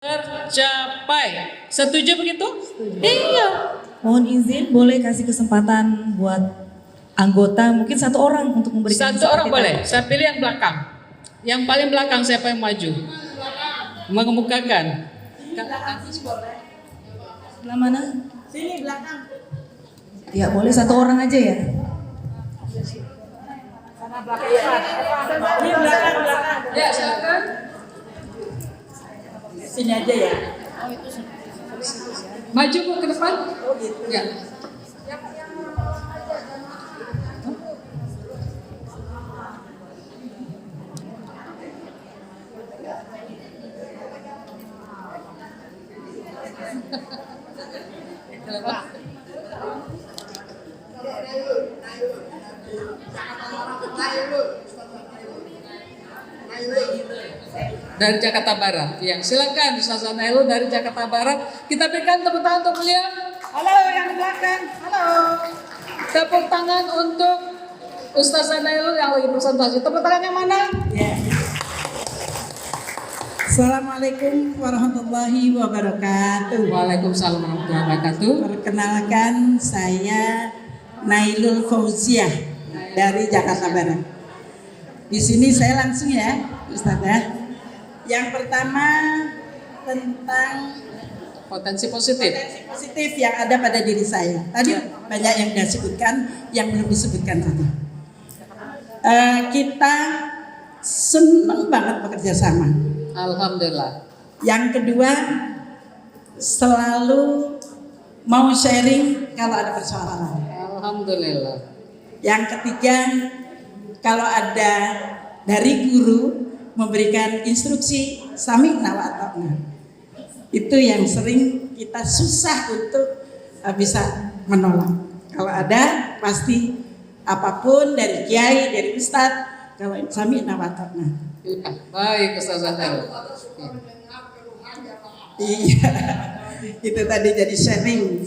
tercapai. Setuju begitu? Iya. Mohon izin, boleh kasih kesempatan buat anggota mungkin satu orang untuk memberikan Satu orang kita. boleh. Saya pilih yang belakang. Yang paling belakang siapa yang maju? Mengemukakan. Sebelah mana? Sini belakang. Ya boleh satu orang aja ya. Ini belakang. Ya, silakan. Sini aja ya. Maju Bu ke depan. Oh gitu. Ya. Dari Jakarta Barat. Ya, silakan Ustazah Nailul dari Jakarta Barat. Kita berikan tepuk tangan untuk beliau. Halo yang di belakang. Halo. Tepuk tangan untuk Ustazah Nailul yang lagi presentasi. Tepuk tangan yang mana? Ya. Assalamualaikum warahmatullahi wabarakatuh. Waalaikumsalam warahmatullahi wabarakatuh. Perkenalkan saya Nailul Fauziah dari Jakarta Barat. Di sini saya langsung ya, Ustazah. Yang pertama tentang Potensi positif. potensi positif yang ada pada diri saya. Tadi banyak yang disebutkan, yang belum disebutkan tadi. Kita senang banget bekerja sama. Alhamdulillah. Yang kedua, selalu mau sharing kalau ada persoalan. Alhamdulillah. Yang ketiga, kalau ada dari guru memberikan instruksi sami'na wa ata'na. Itu yang sering kita susah untuk bisa menolak. Kalau ada pasti apapun dari kiai, dari ustadz, kalau sami'na wa ata'na. Ya, baik Ustazah Nailul. Iya, itu tadi jadi sharing.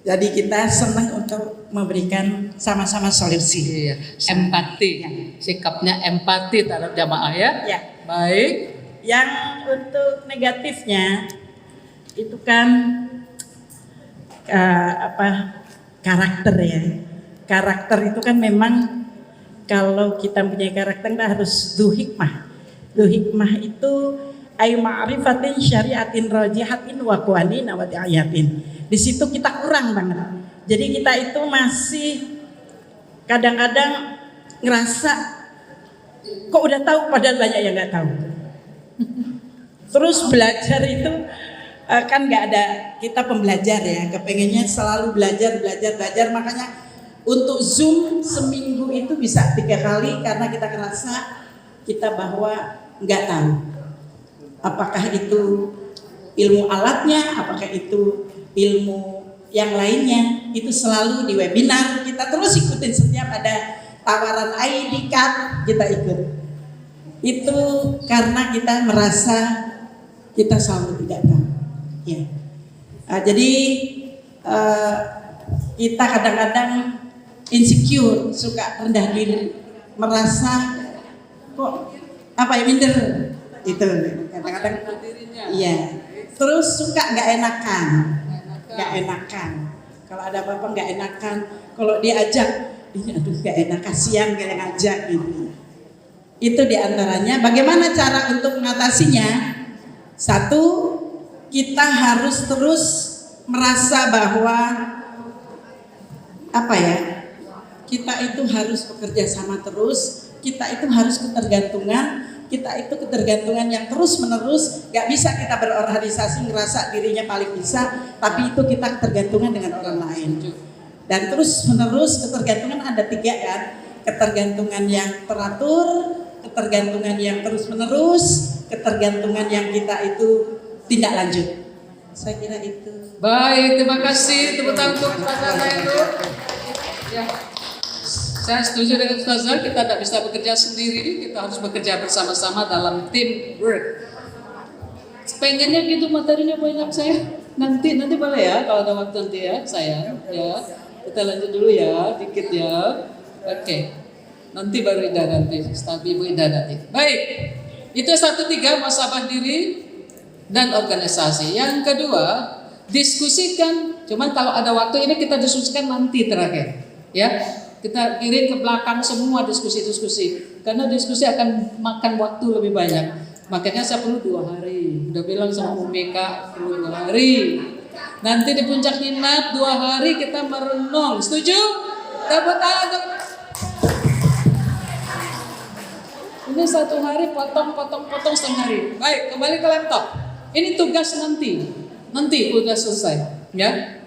Jadi kita senang untuk memberikan sama-sama solusi. Iya, empati. Sikapnya empati terhadap jamaah ya. Ya. Baik. Yang untuk negatifnya itu kan karakter ya. Karakter itu kan memang kalau kita punya karakter kita harus du hikmah. Du hikmah itu ay ma'rifatin syariatin rajihatin wa qawanin wa ayatin. Di situ kita kurang banget. Jadi kita itu masih kadang-kadang ngerasa kok udah tahu padahal banyak yang nggak tahu. Terus belajar itu kan nggak ada, kita pembelajar ya, kepengennya selalu belajar. Makanya untuk Zoom seminggu itu bisa 3 kali karena kita ngerasa kita bahwa nggak tahu. Apakah itu ilmu alatnya, apakah itu ilmu yang lainnya, itu selalu di webinar kita terus ikutin, setiap ada tawaran ID card kita ikut. Itu karena kita merasa kita selalu tidak tahu. Ya. Jadi kita kadang-kadang insecure, suka rendah diri, merasa kok minder. Itu kadang-kadang iya. Terus suka nggak enakan. Kalau ada apa-apa nggak enakan. Kalau diajak, ini aduh nggak enak, kasihan kayak ngajak gitu. Itu diantaranya. Bagaimana cara untuk mengatasinya? Satu, kita harus terus merasa bahwa kita itu harus bekerja sama terus. Kita itu harus ketergantungan. Kita itu ketergantungan yang terus menerus, gak bisa kita berorganisasi ngerasa dirinya paling bisa, tapi itu kita ketergantungan dengan orang lain. Dan terus menerus ketergantungan ada 3 kan, ketergantungan yang teratur, ketergantungan yang terus menerus, ketergantungan yang kita itu tidak lanjut. Saya kira itu. Baik, terima kasih. Tepuk tangan untuk Ustazah Nailul. Ya. Saya setuju dengan Ustazah, kita tidak bisa bekerja sendiri, kita harus bekerja bersama-sama dalam teamwork. Pengennya gitu materinya banyak saya. Nanti boleh ya kalau ada waktu nanti ya saya. Ya. Kita lanjut dulu ya, dikit ya. Oke. Nanti baru Ida nanti, Ustaz Ibu Ida nanti. Baik. Itu 1-3 muhasabah diri. dan organisasi. Yang kedua, diskusikan. Cuman kalau ada waktu ini kita diskusikan nanti terakhir, ya. Kita kirim ke belakang semua diskusi-diskusi, karena diskusi akan makan waktu lebih banyak. Makanya saya perlu 2 hari. Udah bilang sama Meka perlu 2 hari. Nanti di puncak Ninat 2 hari kita merenung. Setuju? Dapat tangan. Ini 1 hari potong setengah hari. Baik, kembali ke laptop. Ini tugas nanti udah selesai, ya.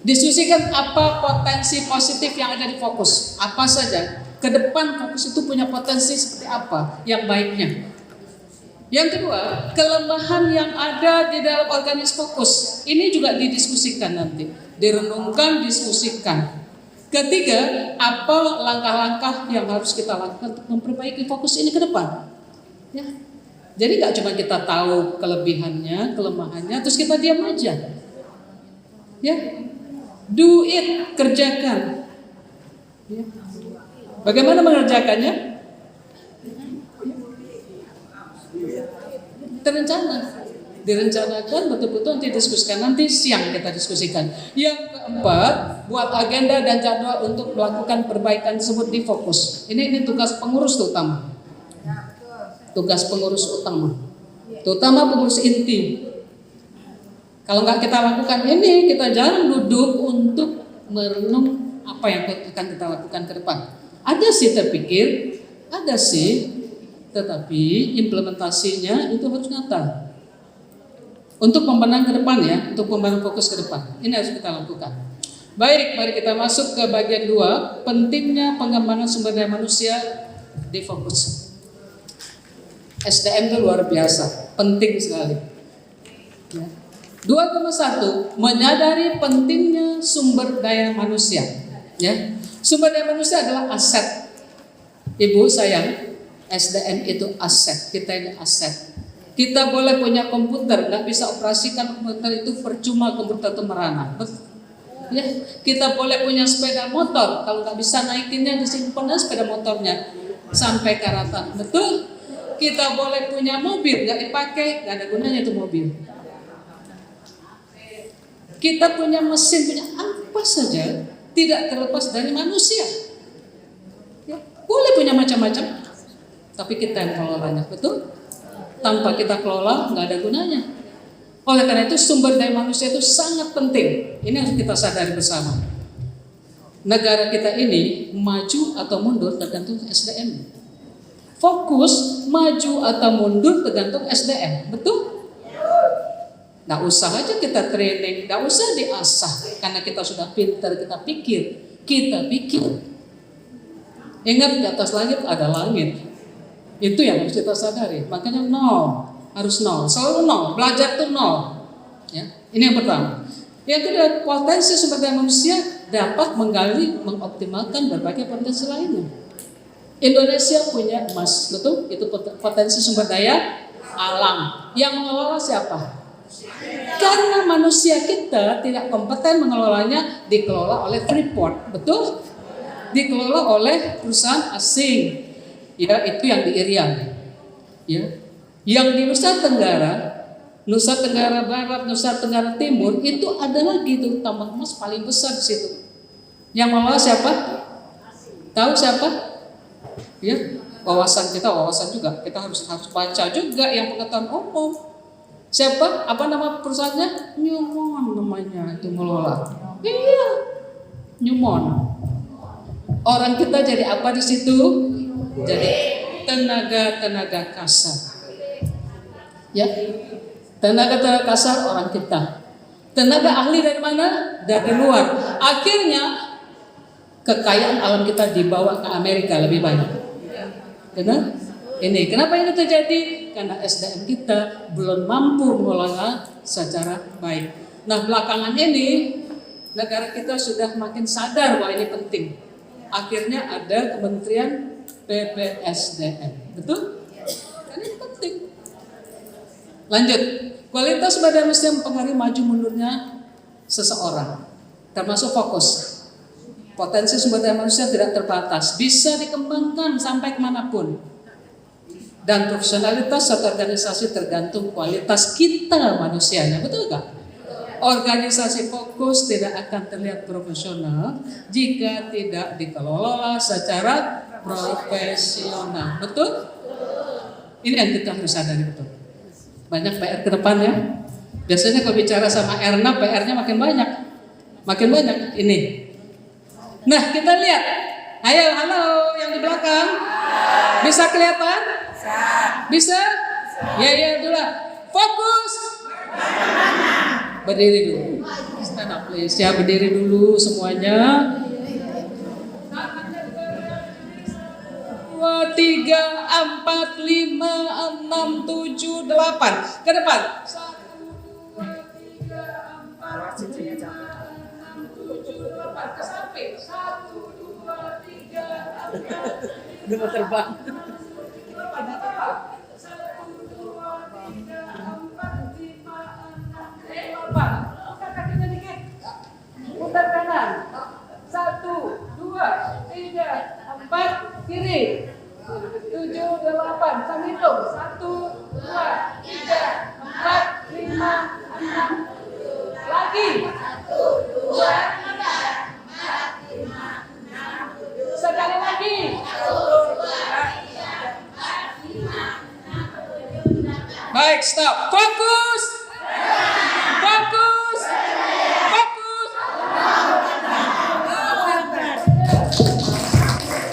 Diskusikan apa potensi positif yang ada di Fokus. Apa saja. Ke depan Fokus itu punya potensi seperti apa yang baiknya. Yang kedua, kelemahan yang ada di dalam organisasi Fokus. Ini juga didiskusikan nanti. Direnungkan, diskusikan. Ketiga, apa langkah-langkah yang harus kita lakukan untuk memperbaiki Fokus ini ke depan. Ya. Jadi gak cuma kita tahu kelebihannya, kelemahannya, terus kita diam aja. Ya. Do it, kerjakan. Ya. Bagaimana mengerjakannya? Direncanakan betul-betul nanti diskusikan. Nanti siang kita diskusikan. Yang keempat, buat agenda dan jadwal untuk melakukan perbaikan tersebut di Fokus. Ini tugas pengurus utama. Tugas pengurus utama. Terutama pengurus inti. Kalau nggak kita lakukan ini, kita jarang duduk untuk merenung apa yang akan kita lakukan ke depan. Ada sih terpikir, ada sih, tetapi implementasinya itu harus nyata. Untuk pembenahan ke depan ya, untuk pembangunan Fokus ke depan. Ini harus kita lakukan. Baik, mari kita masuk ke bagian 2, pentingnya pengembangan sumber daya manusia di Fokus. SDM itu luar biasa, penting sekali. Ya. 2,1 menyadari pentingnya sumber daya manusia. Ya, sumber daya manusia adalah aset. Ibu sayang, SDM itu aset. Kita ini aset. Kita boleh punya komputer, nggak bisa operasikan komputer itu percuma, komputer itu merana. Ya, kita boleh punya sepeda motor, kalau nggak bisa naikinnya disimpan sepeda motornya sampai karatan. Betul? Kita boleh punya mobil, nggak dipakai, nggak ada gunanya itu mobil. Kita punya mesin, punya apa saja, tidak terlepas dari manusia. Ya, boleh punya macam-macam, tapi kita yang kelolanya, betul? Tanpa kita kelola, nggak ada gunanya. Oleh karena itu sumber daya manusia itu sangat penting. Ini harus kita sadari bersama. Negara kita ini maju atau mundur tergantung SDM. Fokus maju atau mundur tergantung SDM, betul? Nggak usah aja kita training, nggak usah diasah, karena kita sudah pintar, kita pikir. Ingat di atas langit ada langit. Itu yang harus kita sadari. Makanya harus nol, selalu nol. Belajar tuh nol. Ya, ini yang pertama. Yang kedua, potensi sumber daya manusia dapat menggali, mengoptimalkan berbagai potensi lainnya. Indonesia punya emas, betul? Itu potensi sumber daya alam. Yang mengelola siapa? Karena manusia kita tidak kompeten mengelolanya, dikelola oleh Freeport, betul? Dikelola oleh perusahaan asing. Ya, itu yang di Irian. Ya. Yang di Nusa Tenggara Barat, Nusa Tenggara Timur itu ada lagi tuh tambang emas paling besar di situ. Yang mengelola siapa? Tahu siapa? Ya, wawasan juga. Kita harus baca juga yang pengetahuan umum. Siapa? Apa nama perusahaannya? Newmont namanya itu mengelola. Iya, Newmont. Orang kita jadi apa di situ? Jadi tenaga kasar. Ya, tenaga kasar orang kita. Tenaga ahli dari mana? Dari luar. Akhirnya kekayaan alam kita dibawa ke Amerika lebih banyak. Benar? Ini kenapa ini terjadi? Karena SDM kita belum mampu mengelola secara baik. Nah, belakangan ini negara kita sudah makin sadar bahwa ini penting. Akhirnya ada Kementerian PPSDM, betul? Ini penting. Lanjut, kualitas sumber daya manusia mempengaruhi maju mundurnya seseorang, termasuk Fokus. Potensi sumber daya manusia tidak terbatas, bisa dikembangkan sampai kemanapun. Dan profesionalitas satu organisasi tergantung kualitas kita manusianya, betul nggak? Organisasi fokus tidak akan terlihat profesional jika tidak dikelola secara profesional, betul? Ini yang kita harus sadari betul. Banyak PR ke depan ya. Biasanya kalau bicara sama Erna, PR-nya makin banyak. Makin banyak ini. Nah, kita lihat. Ayo, halo yang di belakang. Bisa kelihatan? Bisa? Ya dulu. Fokus. Berdiri dulu. Stand up please. Ya, berdiri dulu semuanya. 2, 3, 4, 5, 6, 7, 8. Ke depan. 1, 2, 3, 4, 5, 6, 7, 8. Ke samping. 1, 2, 3, 4. Udah mau terbang. 1, 2, 3, 4, 5, 6, 8. Angkat kakinya dikit. Putar kanan. 1, 2, 3, 4, kiri. 7, 8, sambil hitung. 1, 2, 3, 4, 5, 6. Lagi. 1, 2, 3, 4, 5, 6. Sekali lagi. 1, 2, 3, 4, 5, 6. Baik, stop. Fokus. Fokus. Fokus.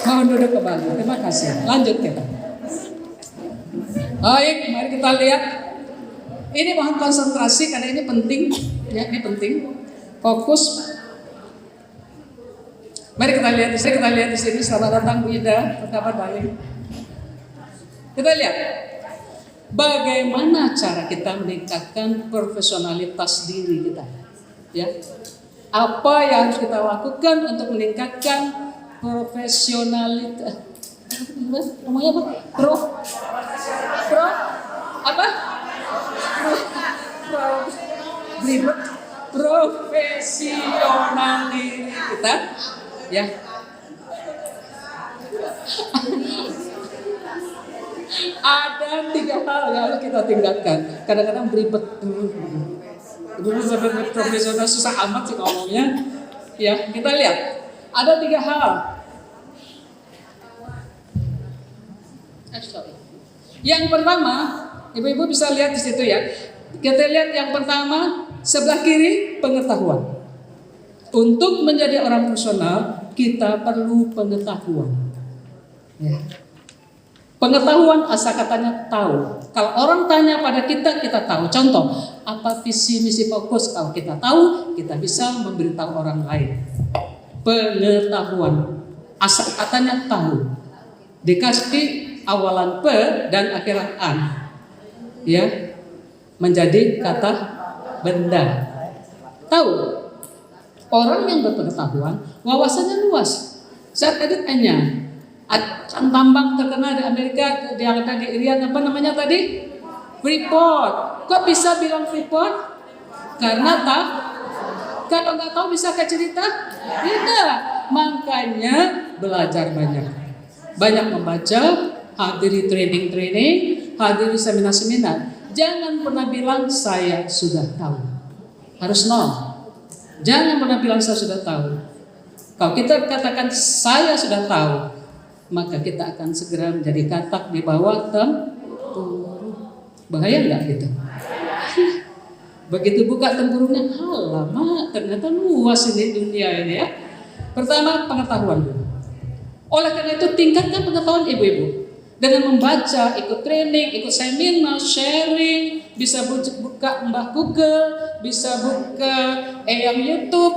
Mohon duduk kembali. Terima kasih. Lanjut kita. Baik, mari kita lihat. Ini mohon konsentrasi karena ini penting. Ya, ini penting. Fokus. Mari kita lihat di sini. Selamat datang Bu Ida. Apa kabar balik? Kita lihat. Bagaimana cara kita meningkatkan profesionalitas diri kita? Ya. Apa yang harus kita lakukan untuk meningkatkan profesionalitas? Namanya apa? Profesional diri kita, ya. Ada 3 hal yang harus kita tingkatkan. Kadang-kadang beribet dulu sampai profesional susah amat sih ngomongnya. Ya, kita lihat. Ada 3 hal. Yang pertama, ibu-ibu bisa lihat di situ ya. Kita lihat yang pertama sebelah kiri, pengetahuan. Untuk menjadi orang profesional, kita perlu pengetahuan. Ya. Pengetahuan asal katanya tahu. Kalau orang tanya pada kita, kita tahu. Contoh, apa visi misi fokus? Kalau kita tahu, kita bisa memberitahu orang lain. Pengetahuan asal katanya tahu. Dikasih awalan pe dan akhiran an. Ya. Menjadi kata benda. Tahu. Orang yang berpengetahuan, wawasannya luas. Saya tadi tanya, tambang terkenal di Amerika, yang ada di Irian, apa namanya tadi? Freeport. Kok bisa bilang Freeport? Karena tahu. Kalau nggak tahu bisa ke cerita? Tidak. Makanya belajar banyak. Banyak membaca, hadiri training, hadiri seminar-seminar. Jangan pernah bilang saya sudah tahu. Harus nol. Jangan pernah bilang saya sudah tahu. Kalau kita katakan saya sudah tahu, maka kita akan segera menjadi katak di bawah tempurung. Bahaya nggak gitu? Begitu buka tempurungnya, lama ternyata luas ini dunia ini ya. Pertama, pengetahuan dulu. Oleh karena itu tingkatkan pengetahuan ibu-ibu dengan membaca, ikut training, ikut seminar, sharing, bisa buka Mbah Google, bisa buka yang YouTube,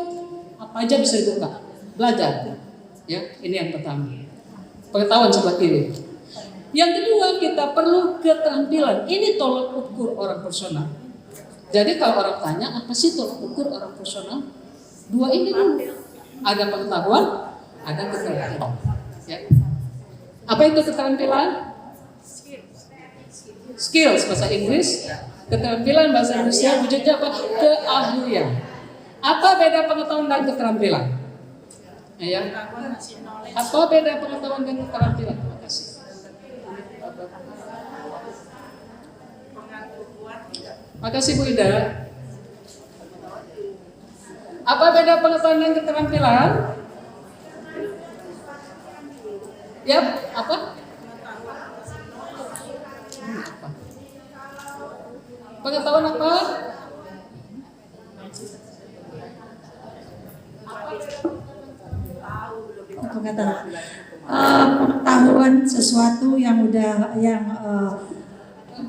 apa aja bisa dibuka. Belajar. Ya, ini yang pertama. Pengetahuan sebelah kiri. Yang kedua, kita perlu keterampilan. Ini tolak ukur orang profesional. Jadi kalau orang tanya, apa sih tolak ukur orang profesional? 2 ini dulu. Ada pengetahuan, ada keterampilan. Ya. Apa itu keterampilan? Skills bahasa Inggris. Keterampilan bahasa Indonesia wujudnya apa? Keahlian. Apa beda pengetahuan dan keterampilan? Ya. Apa beda pengetahuan dan keterampilan? Terima kasih. Makasih Bu Ida. Apa beda pengetahuan dan keterampilan? Yap, apa? Pengetahuan apa? Pengetahuan sesuatu yang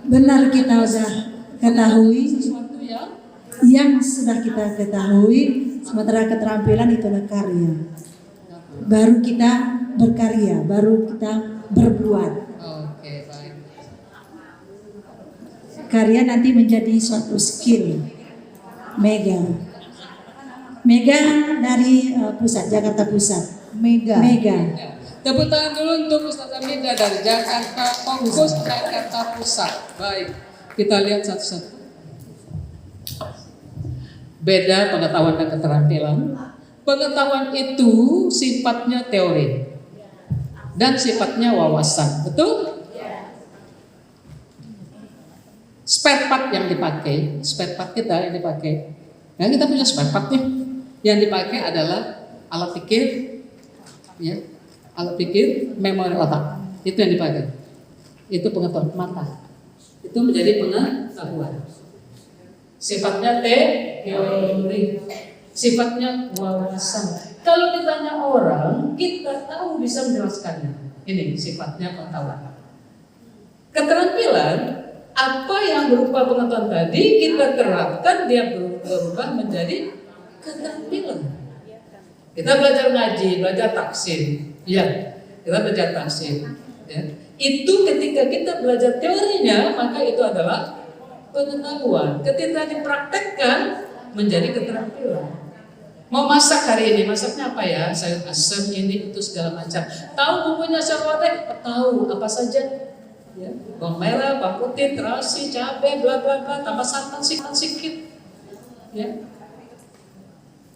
benar kita udah ketahui, Sesuatu yang sudah kita ketahui, sementara keterampilan itulah karya. Baru kita berkarya, baru kita berbuat. oke, baik. Karya nanti menjadi suatu skill. Mega dari pusat Jakarta Pusat. Mega. Ya. Tepuk tangan dulu untuk Ustazah Mida dari Jakarta Fokus Jakarta Pusat. Baik, kita lihat satu-satu. Beda pengetahuan dan keterampilan. Pengetahuan itu sifatnya teori dan sifatnya wawasan, betul? Spare part yang dipakai, spare part kita yang dipakai. Nah, kita punya spare part nih. Yang dipakai adalah alat pikir, ya, alat pikir, memori otak. Itu yang dipakai. Itu pengetahuan mata. Itu menjadi pengetahuan. Sifatnya teori, sifatnya wawasan. Kalau ditanya orang, kita tahu bisa menjelaskannya. Ini sifatnya pengetahuan. Keterampilan, apa yang berupa pengetahuan tadi kita terapkan, dia berubah menjadi keterampilan. Kita belajar ngaji, belajar taksim, ya, kita belajar taksim. Ya. Itu ketika kita belajar teorinya, maka itu adalah pengetahuan. Ketika dipraktekkan menjadi keterampilan. Mau masak hari ini, masaknya apa ya? Sayur asam ini itu segala macam. Tahu bumbunya serwadeh? Tahu apa saja? Ya, bawang merah, bawang putih, terasi, cabai, bla bla bla, tambah santan sedikit. Ya.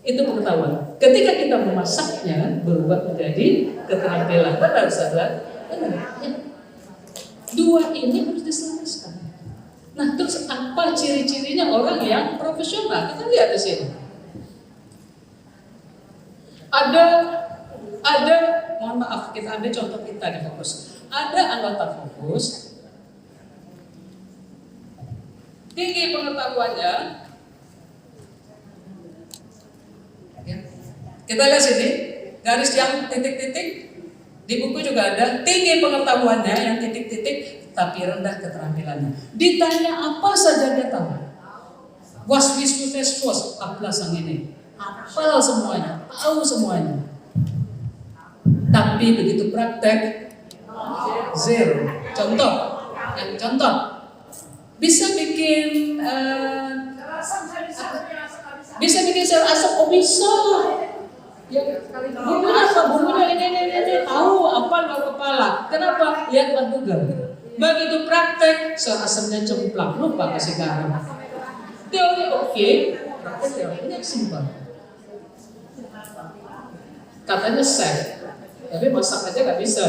Itu pengetahuan. Ketika kita memasaknya berubah menjadi keterampilan. Benar saudara? Benar. Ya. Dua ini harus diselaraskan. Nah, terus apa ciri-cirinya orang yang profesional? Kita lihat di sini. Ada, mohon maaf, kita ambil contoh kita di Fokus. Ada anggota Fokus, tinggi pengetahuannya. Ya. Kita lihat sini, garis yang titik-titik, di buku juga ada, tinggi pengetahuannya yang titik-titik, tapi rendah keterampilannya. Ditanya apa saja dia tahu. Was, apalah sang ini. Hafal semuanya, tahu semuanya. Tapi begitu praktek, zero. Contoh, bisa bikin sel asap, oh bisa. Ya, bumbunya ini tahu apa luar kepala. Kenapa? Lihatlah Google. Begitu praktek, sel asamnya cemplak, lupa kasih garam. Teori oke, praktek teorinya simpel. Katanya safe, tapi masak aja nggak bisa.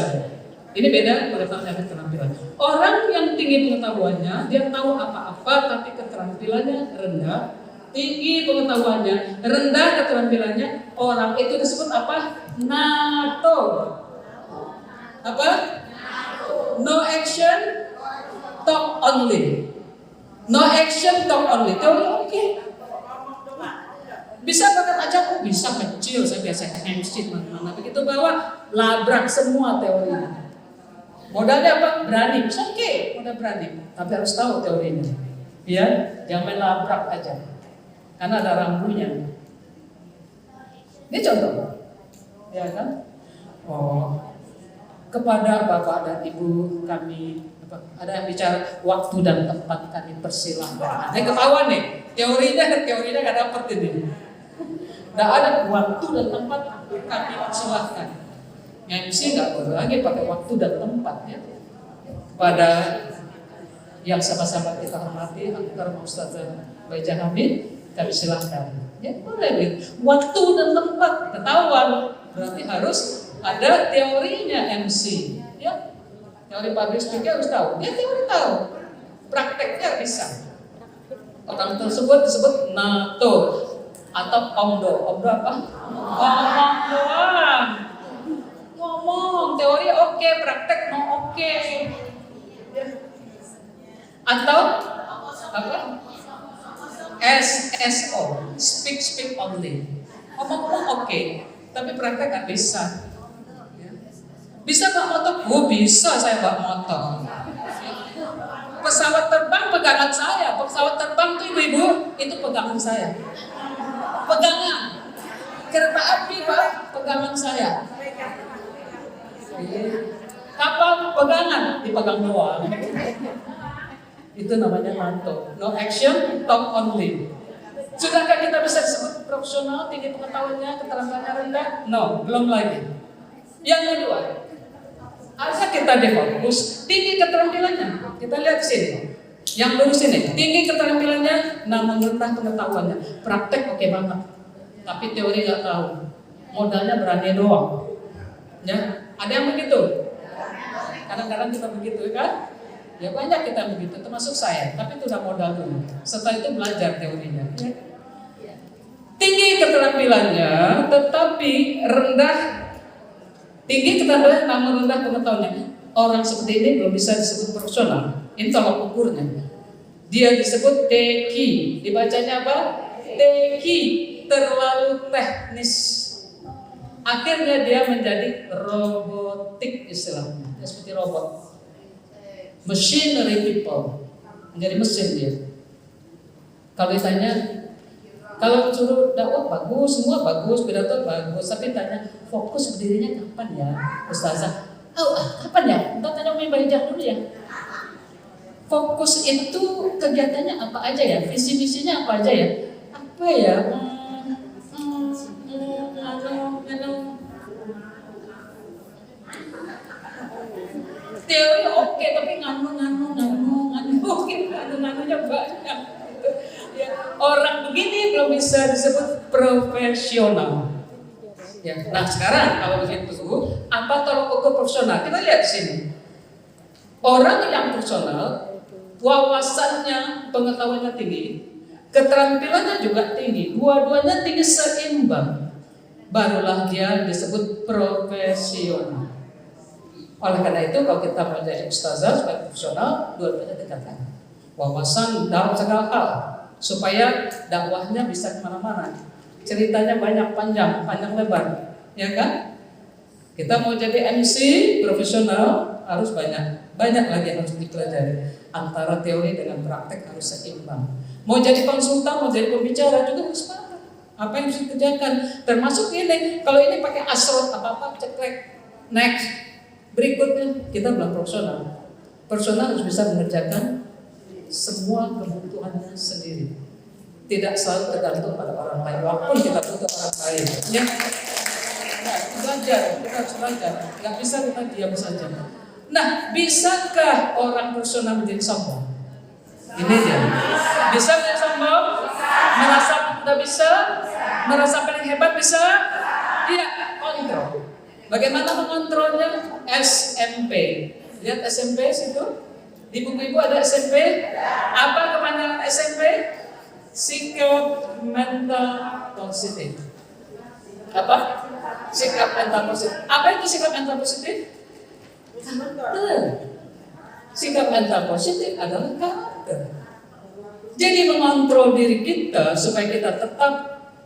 Ini beda pengetahuan dan keterampilan. Orang yang tinggi pengetahuannya, dia tahu apa-apa, tapi keterampilannya rendah. Tinggi pengetahuannya, rendah keterampilannya, orang itu disebut apa? NATO. Apa? No action, talk only. No action, talk only. Teori oke. Bisa bahkan aja, bisa kecil, saya biasa MC teman-teman. Begitu bawa, labrak semua teorinya. Modalnya apa? Berani, bisa oke, modal berani. Tapi harus tahu teorinya. Ya, jangan main labrak aja. Karena ada rambunya. Ini contoh. Ya kan? Oh, kepada Bapak dan Ibu kami, ada yang bicara waktu dan tempat kami persilahkan. Ini ketahuan nih, teorinya nggak dapat ini. Nggak ada waktu dan tempat kami persilahkan. MC nggak boleh lagi pakai waktu dan tempat ya. Pada yang sama-sama kita hormati, antara Ustazah Baija Hamid, kami silahkan. Ya boleh. Waktu dan tempat ketahuan, berarti harus ada teorinya MC. Ya, teori public speaking harus tahu. Dia teori tahu, prakteknya bisa. Orang tersebut disebut NATO atau omdo. Omdo apa? Ngomong doang. Ngomong, teori oke, praktek no oke. Atau apa? SSO, speak only. Ngomong oke, tapi praktek nggak bisa. Bisa bawa motor? Oh bisa saya bawa motor. Pesawat terbang pegangan saya. Pesawat terbang tuh ibu-ibu itu pegangan saya. Pegangan. Kereta api pak pegangan saya. Kapal pegangan dipegang doang. Itu namanya NATO. No action, talk only. Sudahkah kita bisa disebut profesional, tinggi pengetahuannya, keterampilannya rendah? No, belum lagi. Yang kedua, harusnya kita defokus tinggi keterampilannya. Kita lihat sini. Yang lurus ini, tinggi keterampilannya, namun rendah pengetahuannya. Praktek oke banget, tapi teori nggak tahu. Modalnya berani doang. Ya, ada yang begitu. Kadang-kadang kita begitu kan? Ya banyak kita begitu, termasuk saya. Tapi itu udah modal dulu. Setelah itu belajar teorinya. Tinggi keterampilannya, tetapi rendah. Tinggi keterampilan namun rendah pengetahuannya. Orang seperti ini belum bisa disebut profesional. Ini tolak ukurnya. Dia disebut teki. Dibacanya apa? Teki. Terlalu teknis. Akhirnya dia menjadi robotik istilahnya. Dia seperti robot. Machinery people. Menjadi mesin dia. Kalau ditanya, kalau suruh dakwah bagus, semua bagus, pidato bagus, tapi tanya fokus berdirinya kapan ya, Ustazah? Kapan ya? Entah tanya Umi Bahijah dulu ya. Fokus itu kegiatannya apa aja ya? Visi misinya apa aja ya? Apa ya? Teori oke, tapi nganu-nganunya banyak. Ya, orang begini belum bisa disebut profesional. Ya, nah sekarang kalau begitu, apa tolak ukur profesional? Kita lihat di sini. Orang yang profesional, wawasannya, pengetahuannya tinggi, keterampilannya juga tinggi, dua-duanya tinggi seimbang, barulah dia disebut profesional. Oleh karena itu, kalau kita mau jadi ustazah sebagai profesional, dua-duanya tingkatkan. Wawasan dalam segala hal, supaya dakwahnya bisa kemana-mana. Ceritanya banyak, panjang lebar, ya kan? Kita mau jadi MC profesional harus banyak lagi yang harus dipelajari. Antara teori dengan praktek harus seimbang. Mau jadi konsultan, mau jadi pembicara juga harus paham apa yang harus dikerjakan. Termasuk ini, kalau ini pakai asrot apa-apa ceklek, next. Berikutnya kita belum profesional. Profesional harus bisa mengerjakan semua kebutuhannya sendiri. Tidak selalu tergantung pada orang lain. Walaupun kita butuh orang lain. Ya. Nah, belajar, kita harus belajar. Gak bisa kita diam saja. Nah, bisakah orang profesional menjadi sombong? Ini dia. Bisa menjadi sombong? Merasa tidak bisa? Merasa paling hebat bisa? Iya, kontrol. Bagaimana mengontrolnya? SMP. Lihat SMP situ. Di buku ibu ada SMP. Apa kepanjangan SMP? Sikap mental positif. Apa? Sikap mental positif. Apa itu sikap mental positif? Karakter. Sikap mental positif adalah karakter. Jadi mengontrol diri kita supaya kita tetap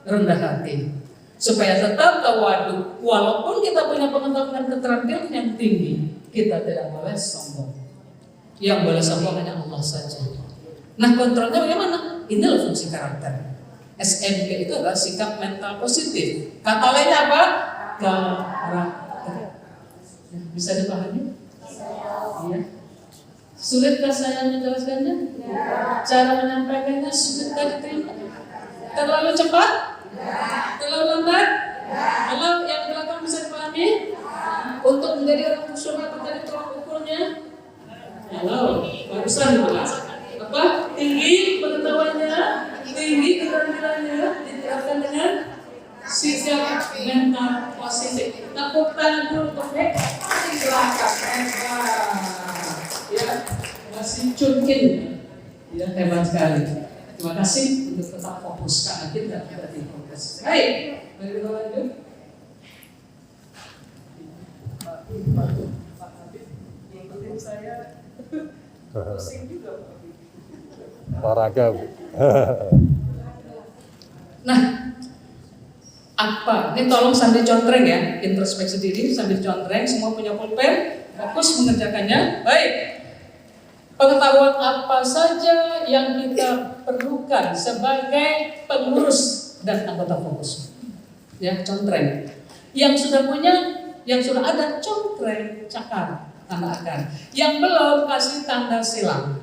rendah hati, supaya tetap tawadhu. Walaupun kita punya pengetahuan dan keterampilan yang tinggi, kita tidak boleh sombong. Yang boleh sombong hanya Allah saja. Nah, kontrolnya bagaimana? Inilah fungsi karakter. SMP itu adalah sikap mental positif. Kata lainnya apa? Karakter. Bisa dipahami? Iya. Sulitkah saya menjelaskannya? Cara menyampaikannya sulitkah diterima? Terlalu cepat? Terlalu lambat? Kalau yang belakang bisa dipahami? Untuk menjadi orang profesional tadi tolak ukurnya? Halo, barusan dibilang apa? Tinggi pengetahuannya, tinggi keterampilannya, diterapkan dengan sikap mental positif. Tepuk tangan dulu untuk silakan. Ya, masih cunkin. Ya, hebat sekali. Terima kasih. motivasi untuk tetap fokus karena kita berarti fokus. Baik, mari kita lanjut. Olahraga. Nah, apa? Ini tolong sambil contreng ya, introspeksi diri sambil contreng. Semua punya pulpen, fokus mengerjakannya. Baik. Pengetahuan apa saja yang kita perlukan sebagai pengurus dan anggota fokus? Ya, contreng. Yang sudah punya, yang sudah ada, contreng, cakar, tanda akar. Yang belum, kasih tanda silang.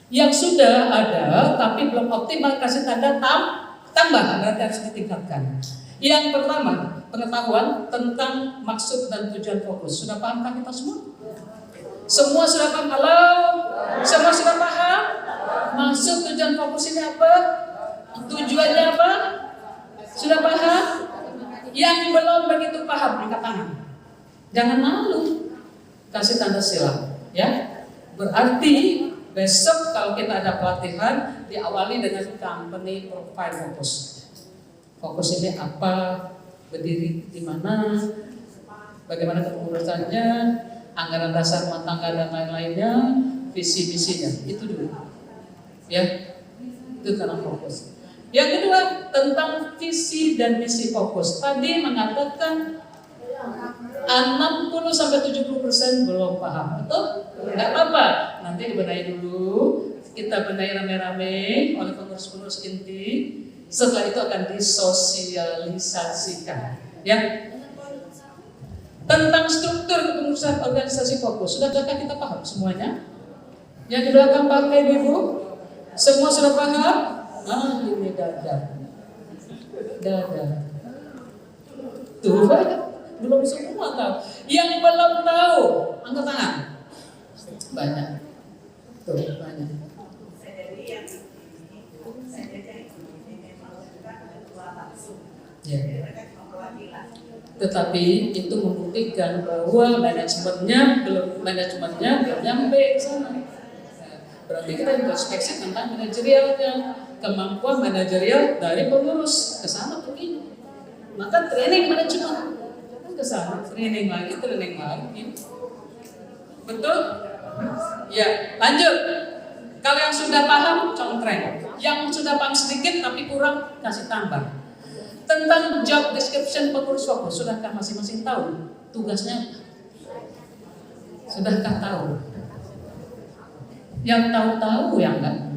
Yang sudah ada tapi belum optimal, kasih tanda tambah, berarti harus ditingkatkan. Yang pertama, pengetahuan tentang maksud dan tujuan fokus. Sudah pahamkah kita semua? Semua sudah paham? Halo? Semua sudah paham? Maksud tujuan fokus ini apa? Tujuannya apa? Sudah paham? Yang belum begitu paham, angkat tangan. Jangan malu. Kasih tanda silang. Ya? Berarti besok kalau kita ada pelatihan, diawali dengan company profile fokus. Fokus ini apa? Berdiri di mana? Bagaimana kepengurusannya? Anggaran dasar rumah tangga dan lain-lainnya, visi-misinya, itu dulu. Ya, itu tentang fokus. Yang kedua, tentang visi dan misi fokus. Tadi mengatakan 60-70% belum paham, betul? Enggak apa-apa, nanti dibenahi dulu. Kita benahi rame-rame oleh pengurus-pengurus inti. Setelah itu akan disosialisasikan. Ya. Tentang struktur kepengurusan organisasi fokus, sudahkah kita paham semuanya? Yang di belakang pakai Ibu, semua sudah paham? Ah, ini dada. Tuh, belum semua tahu. Yang belum tahu, angkat tangan. Banyak. Tuh, banyak. Ya. Tetapi itu membuktikan bahwa manajemennya belum nyampe ke sana. Berarti kita introspeksi tentang manajerialnya, kemampuan manajerial dari pengurus ke sana begini. Maka training manajemen ke sana, training lagi. Betul? Ya, lanjut. Kalau yang sudah paham, contreng. Yang sudah paham sedikit tapi kurang, kasih tambah. Tentang job description pengurus fokus, sudahkah masing-masing tahu tugasnya? Sudahkah tahu? Yang tahu-tahu yang enggak.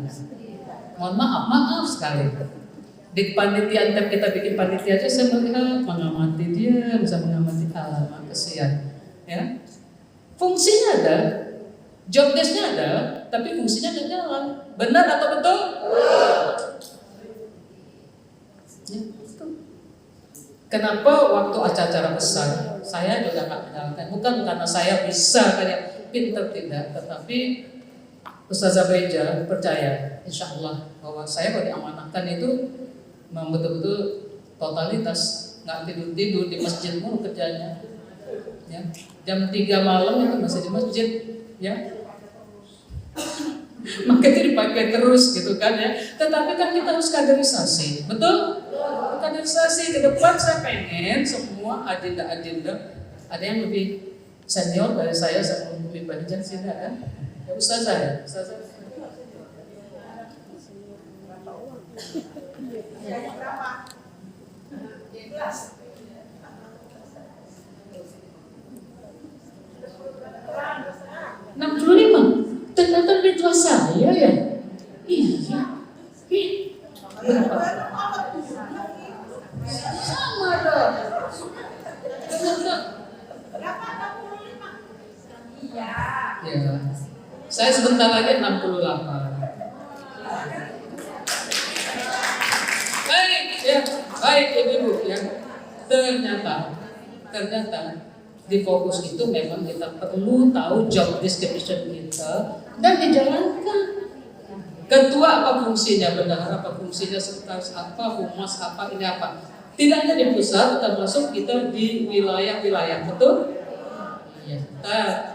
Mohon maaf sekali. Di panitia tiap kita bikin panitia aja saya melihat mengamati dia, bisa mengamati alamat kesian. Ya. Fungsinya ada, job desk-nya ada, tapi fungsinya nggak jalan. Benar atau betul? Ya. Kenapa waktu acara besar saya juga nggak menjalankan? Bukan karena saya bisa kayak pinter tidak, tetapi Ustazah Beja percaya, insya Allah bahwa saya kalau diamanahkan itu betul-betul totalitas, nggak tidur di masjid mulu kerjanya. Ya. Jam 3 malam itu masih di masjid, ya. Maka itu dipakai terus gitu kan ya. Tetapi kan kita harus kaderisasi, betul? Kaderisasi ke depan saya pengen semua agenda-agenda. Ada yang lebih senior dari saya lebih banyak sih kan? Ya Ustazah. Ternyata lebih tua saya ya. Iya. Berapa? Sama dong. Iya. Ya. Saya sebentar lagi 68. Baik Ibu ya. Ternyata di fokus itu memang kita perlu tahu job description kita dan dijalankan. Ketua apa fungsinya, bendahara apa fungsinya, sekretaris apa, humas apa, ini apa. Tidak hanya di pusat, termasuk kita di wilayah-wilayah, betul? Iya.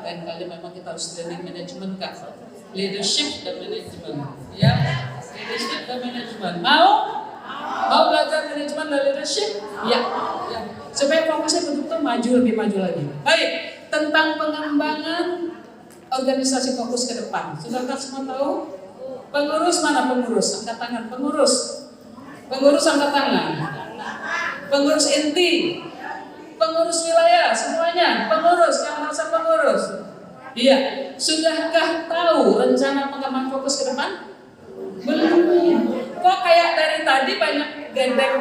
Lain kali memang kita harus training manajemen kan, leadership dan manajemen. Ya. Oke. Leadership dan manajemen. Mau? Mau belajar manajemen dan leadership? Ya. Ya. Supaya fokusnya betul-betul maju, lebih maju lagi. Baik, tentang pengembangan organisasi fokus ke depan. Sudahkah semua tahu? Pengurus mana pengurus? Angkat tangan. Pengurus. Pengurus angkat tangan. Pengurus inti. Pengurus wilayah, semuanya. Pengurus, yang merasa pengurus. Iya. Sudahkah tahu rencana pengembangan fokus ke depan? Belum. Kok kayak dari tadi banyak gedek.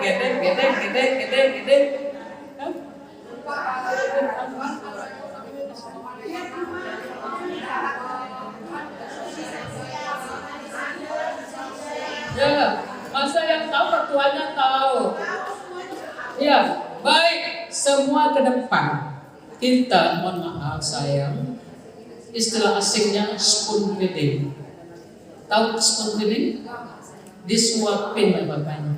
Ya, masa yang tahu ketuanya tahu. Ya, baik, semua ke depan. Kita, mohon maaf sayang, istilah asingnya spoon feeding. Tahu spoon feeding? Disuapin ya bapaknya.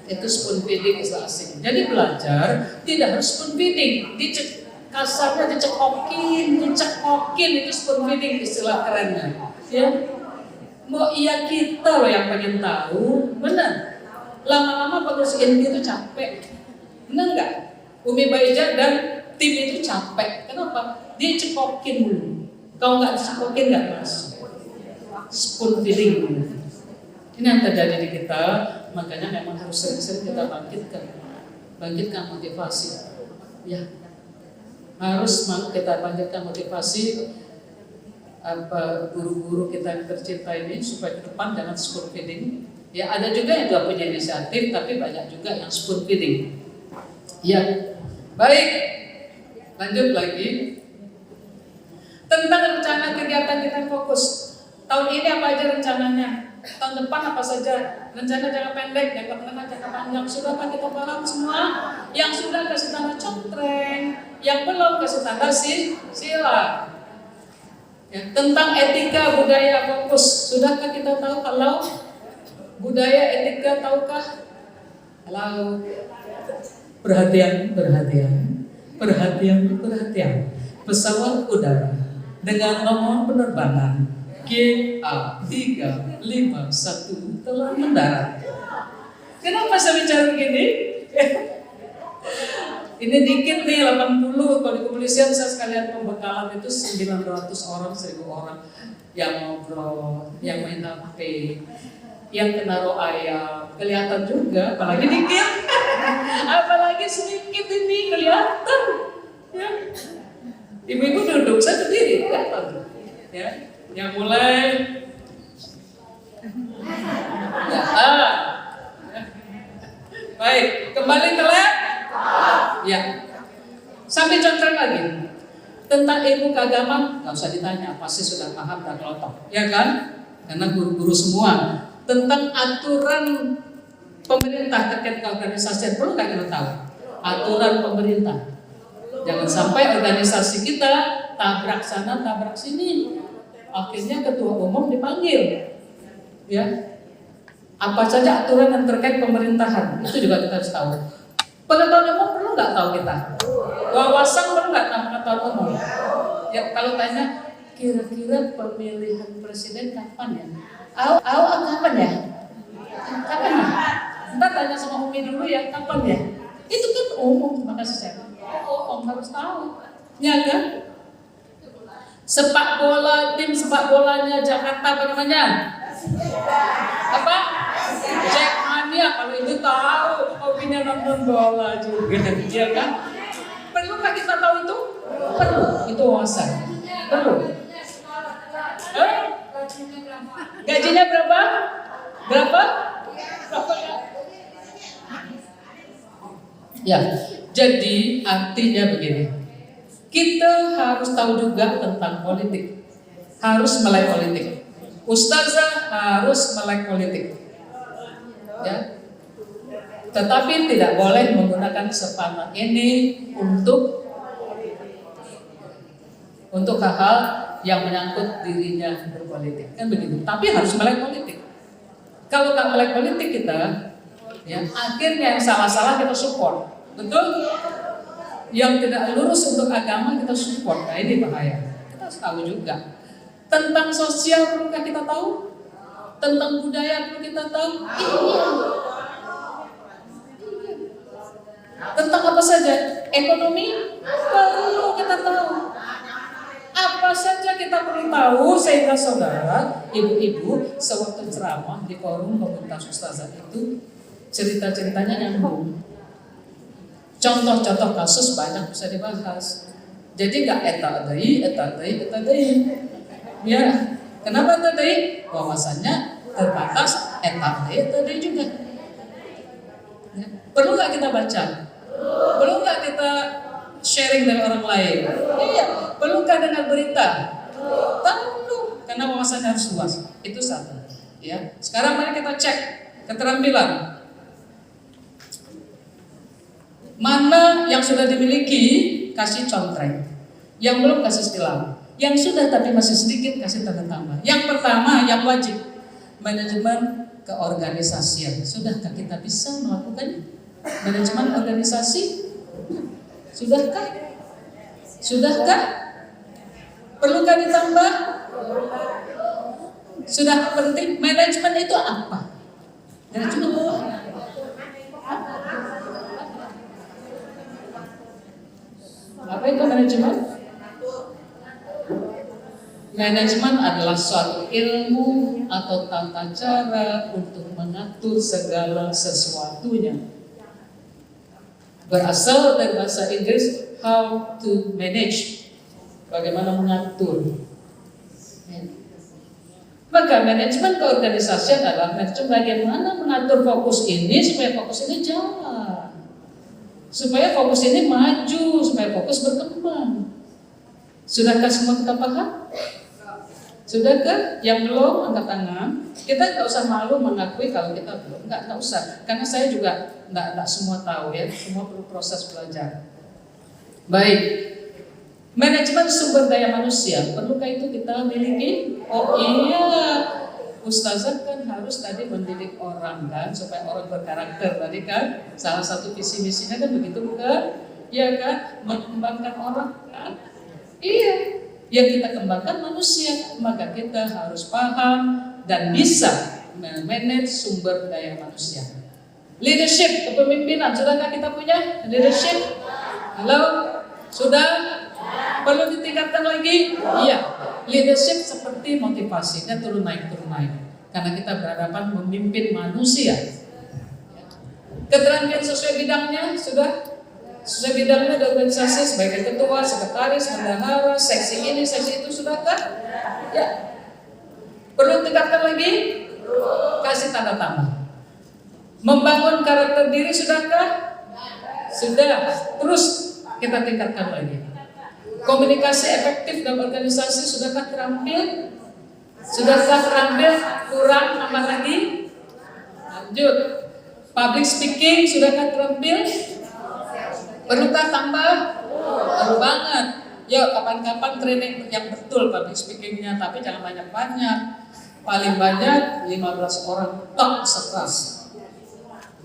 Itu spoon feeding istilah asing. Jadi belajar tidak harus spoon feeding. Kasarnya dicekokin itu spoon feeding istilah kerennya. Ya. Mau iya kita loh yang pengen tahu, benar. Lama-lama pengurus inti itu capek, benar nggak? Umi Baija dan tim itu capek. Kenapa? Dia cekokin dulu. Kalau nggak dicekokin nggak masuk. Spoon feeding dulu. Ini yang terjadi di kita, makanya memang harus sering-sering kita bangkitkan motivasi. Ya, harus kita bangkitkan motivasi. Guru-guru kita yang tercinta ini supaya ke depan jangan spoon feeding. Ya, ada juga yang juga punya inisiatif, tapi banyak juga yang spoon feeding. Ya, baik. Lanjut lagi tentang rencana kegiatan kita fokus. Tahun ini apa aja rencananya? Tahun depan apa saja? Rencana jangka pendek, jangka menengah, jangka panjang. Sudahkah kita paham semua? Yang sudah kasih tanda contreng, yang belum kasih tanda sila. Ya, tentang etika budaya fokus, sudahkah kita tahu kalau budaya etika tahukah? Kalau perhatian. Pesawat udara dengan nomor penerbangan GA351 telah mendarat. Kenapa saya bicara begini? Ini dikit nih 80, kalau di kepolisian saya sekalian pembekalan itu 900 orang, 1000 orang yang ngobrol, yang main HP, yang kena roh ayam, kelihatan juga, apalagi dikit, apalagi sedikit ini kelihatan. Ya. Ibu-ibu duduk, saya berdiri, kelihatan. Ya, yang mulai, ya, baik, kembali ke lab. Ya, sampai contoh lagi tentang ilmu keagamaan, nggak usah ditanya, pasti sudah paham dan kelotok, ya kan? Karena guru-guru semua. Tentang aturan pemerintah terkait keorganisasian, perlu nggak kita tahu? Aturan pemerintah, jangan sampai organisasi kita tabrak sana, tabrak sini. Akhirnya ketua umum dipanggil, ya. Apa saja aturan yang terkait pemerintahan, itu juga kita harus tahu. Pengetahuan umum perlu nggak tahu kita? Wawasan perlu nggak tahu pengetahuan umum? Ya, kalau tanya kira-kira pemilihan presiden kapan ya? Kapan ya? Kapan ya? Ntar tanya sama Umi dulu ya, kapan ya? Itu kan umum, makasih saya. Umum harus tahu, ya kan? Sepak bola, tim sepak bolanya Jakarta apa namanya? Apa? Jackmania, kalau itu tahu, hobinya nonton bola juga, ya kan? Perlukah kita tahu itu? Perlu, itu wawasan. Perlu. Gajinya berapa? Berapa? Ya, jadi artinya begini. Kita harus tahu juga tentang politik. Harus melek politik. Ustazah harus melek politik. Ya. Tetapi tidak boleh menggunakan sepanjang ini untuk hal-hal yang menyangkut dirinya berpolitik, kan begitu. Tapi harus melek politik. Kalau nggak melek politik kita, ya akhirnya yang salah-salah kita support, betul? Yang tidak lurus untuk agama kita support, nah ini bahaya. Kita harus tahu juga tentang sosial, perlukah kita tahu? Tentang budaya perlu kita tahu? Iya. Tentang apa saja? Ekonomi perlu kita tahu. Apa saja kita perlu tahu sehingga saudara, ibu-ibu, sewaktu ceramah di forum komunitas ustazah itu cerita-ceritanya nyambung. Contoh-contoh kasus banyak bisa dibahas. Jadi nggak etadai. Ya, kenapa etadai? Bahwasannya terbatas etadai juga. Ya. Perlu nggak kita baca? Perlu nggak kita sharing dari orang lain? Iya. Perlukah dengar berita? Perlu, karena wawasannya harus luas. Itu satu. Ya. Sekarang mari kita cek keterampilan. Mana yang sudah dimiliki, kasih contreng. Yang belum, kasih stilang. Yang sudah tapi masih sedikit, kasih tanda tambah. Yang pertama, yang wajib, manajemen keorganisasian. Sudahkah kita bisa melakukannya? Manajemen organisasi? Sudahkah? Perlukah ditambah? Sudah penting. Manajemen itu apa? Manajemen apa? Apa itu manajemen? Manajemen adalah suatu ilmu atau tata cara untuk mengatur segala sesuatunya. Berasal dari bahasa Inggris how to manage, bagaimana mengatur. Maka manajemen keorganisasian adalah manajemen bagaimana mengatur fokus ini supaya fokus ini jalan, supaya fokus ini maju, supaya fokus berkembang. Sudahkah semua kita paham? Sudahkah? Yang belum, angkat tangan. Kita nggak usah malu mengakui kalau kita belum, nggak usah. Karena saya juga nggak semua tahu ya, semua perlu proses belajar. Baik, manajemen sumber daya manusia, perlukah itu kita miliki? Oh iya, ustazah kan harus tadi mendidik orang kan, supaya orang berkarakter tadi kan. Salah satu visi misinya kan begitu bukan? Iya kan, mengembangkan orang kan? Iya. Yang kita kembangkan manusia, maka kita harus paham dan bisa memanage sumber daya manusia. Leadership, kepemimpinan, sudahkah kita punya leadership? Halo? Sudah? Perlu ditingkatkan lagi? Iya. Leadership seperti motivasi, dan turun naik. Karena kita berhadapan memimpin manusia. Keterampilan sesuai bidangnya, sudah? Sesuai bidangnya ada organisasi sebagai ketua, sekretaris, bendahara, seksi ini, seksi itu, sudahkah? Ya. Perlu tingkatkan lagi? Kasih tanda tambah. Membangun karakter diri, sudahkah? Sudah. Terus kita tingkatkan lagi. Komunikasi efektif dalam organisasi, sudahkah terampil? Sudahkah terampil? Kurang, tambah lagi? Lanjut. Public speaking, sudahkah terampil? Perlukah tambah? Perlu banget. Yuk, kapan-kapan training yang betul public speakingnya, tapi jangan banyak-banyak. Paling banyak 15 orang top sekelas.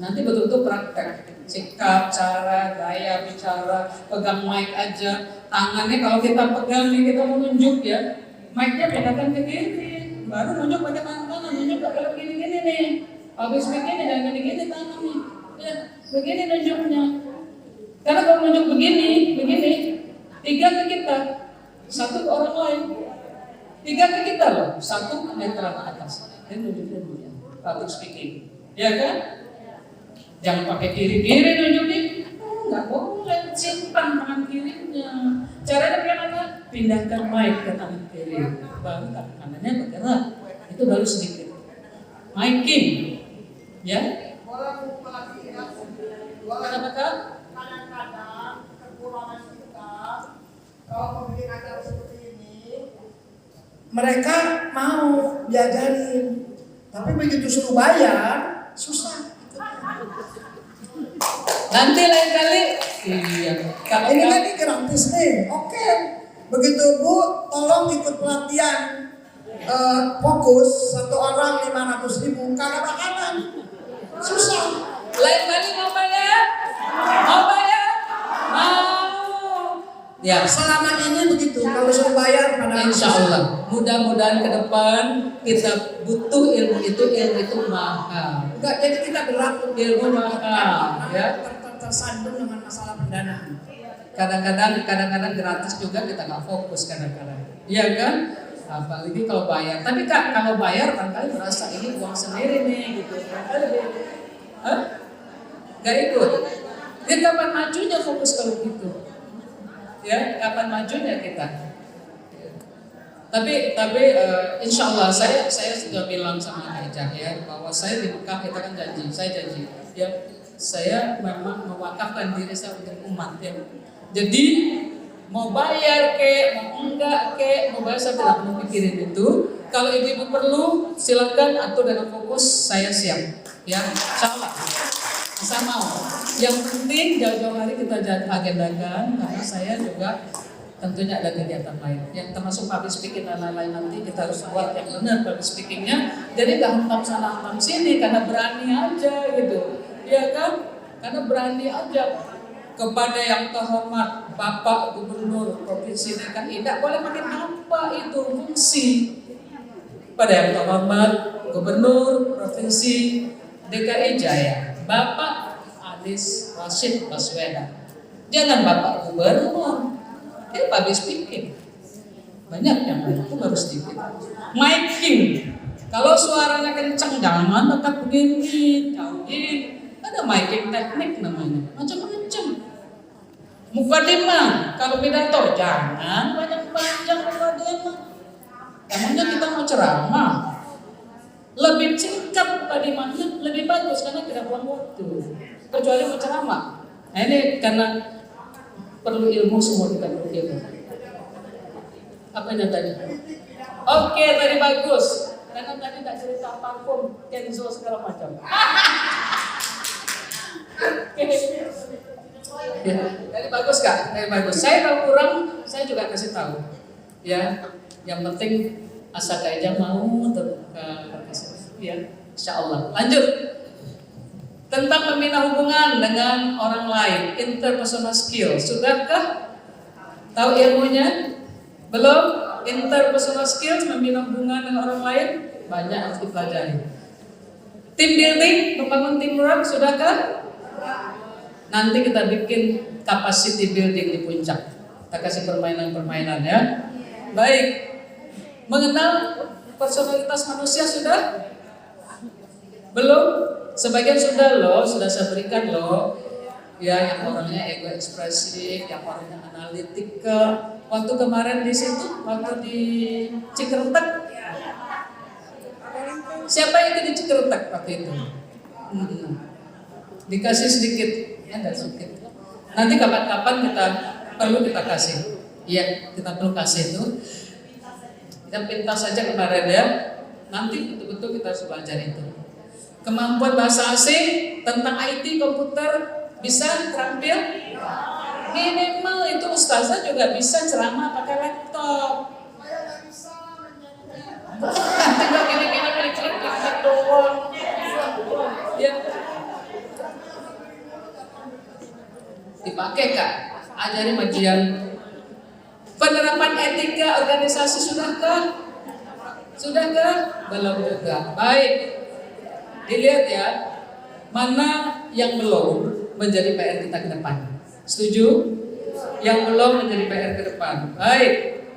Nanti betul-betul praktek. Sikap, cara, gaya bicara, pegang mic aja. Tangannya kalau kita pegang nih, kita mau nunjuk ya. Mic-nya pegangan ke kiri. Baru nunjuk pakai tangan, nunjuk kalau begini-gini nih. Public speaking jangan gini-gini tangannya. Ya, begini nunjuknya. Karena kalau nunjuk begini, 3 ke kita, 1 ke orang lain, 3 ke kita loh, 1 meteran ke atas. Dan nunjuknya dulu, public speaking, ya kan? Jangan pakai kiri-kiri nunjukin, nggak boleh, simpan tangan kirinya. Caranya bagaimana? Pindahkan mic ke tangan kiri, baru tangan kanannya bergerak, itu baru sedikit. Miking, ya? Kenapa kak? Kadang-kadang kekurangan kita kalau membuat acara seperti ini, mereka mau diajarin, tapi begitu suruh bayar susah. Nanti lain kali. Iya. Kalau Ini tadi gratis nih, oke. Begitu Bu, tolong ikut pelatihan fokus 1 orang 500.000 karena makanan susah. lain kali mau bayar? Mau? Ya. Selama ini begitu, kalau suruh bayar pada insya Allah. Mudah-mudahan ke depan kita butuh ilmu itu mahal. Enggak, jadi kita berlaku Ilmu mahal, ya. tersandung dengan masalah pendanaan. Kadang-kadang gratis juga kita nggak fokus kadang-kadang. Iya kan? Apalagi kalau bayar. Tapi Kak, kalau bayar barangkali merasa ini uang sendiri nih gitu. Hah? Gak ikut. Ya kapan majunya fokus kalau gitu? Ya, kapan majunya kita? Tapi insya Allah saya sudah bilang sama Kak Ijah ya bahwa saya di Mekah kita kan janji ya saya memang mewakafkan diri saya untuk umat ya. Jadi mau bayar mau enggak mau bayar saya tidak perlu pikirin itu. Kalau ibu-ibu perlu silakan atur dengan fokus, saya siap ya. Insya Allah. Saya mau. Yang penting jauh-jauh hari kita agendakan karena saya juga tentunya ada kegiatan lain yang termasuk public speaking dan lain-lain. Nanti kita harus buat yang benar public speakingnya. Jadi nggak hantam sana hantam sini karena berani aja gitu, ya kan? Karena berani aja kepada yang terhormat Bapak Gubernur Provinsi DKI. Tidak boleh pakai apa itu fungsi. Pada yang terhormat Gubernur Provinsi DKI Jaya, Bapak Anies Rashid Baswedan. Jangan Bapak Gubernur. Dia public speaking. Banyak yang lain itu baru sedikit. Miking. Kalau suaranya kencang jangan dekat begini, jauhin. Ada miking teknik namanya. Macam-macam. Mukadimah. Kalau pidato jangan banyak-banyak mukadimah. Emangnya kita mau ceramah? Lebih singkat mukadimahnya lebih bagus karena tidak buang waktu. Kecuali mau ceramah. Nah ini karena perlu ilmu, semua kita perlu ilmu. Apanya tadi? Oke, tadi bagus. Karena tadi tak cerita parfum, Kenzo segala macam. Ya, tadi bagus Kak, tadi bagus. Saya kalau kurang, saya juga kasih tahu. Ya, yang penting asal Kak Ijah mau terbuka. Ya, insya Allah. Lanjut. Tentang membina hubungan dengan orang lain, interpersonal skill. Sudahkah tahu ilmunya? Belum? Interpersonal skills, membina hubungan dengan orang lain, banyak harus dipelajari. Team building, membangun teamwork, sudahkah? Nanti kita bikin capacity building di puncak. Kita kasih permainan-permainan ya. Baik. Mengenal personalitas manusia sudah? Belum? Sebagian sudah loh, sudah saya berikan loh. Ya, yang orangnya ego ekspresif, yang orangnya analitikal. Waktu kemarin di situ, waktu di Cikertek, siapa yang di Cikertek waktu itu? Dikasih sedikit, ya enggak sedikit. Nanti kapan-kapan kita kasih. Iya, kita perlu kasih itu. Kita pintas saja kemarin ya. Nanti betul-betul kita harus belajar itu. Kemampuan bahasa asing tentang IT komputer bisa terampil minimal itu ustazah juga bisa ceramah pakai laptop. Tinggal gini-gini klik doang. Ya. Dipakai Kak, ajari bagian penerapan etika organisasi sudahkah? Belum juga. Baik. Dilihat ya, mana yang belum menjadi PR kita ke depan. Setuju? Yang belum menjadi PR ke depan. Baik.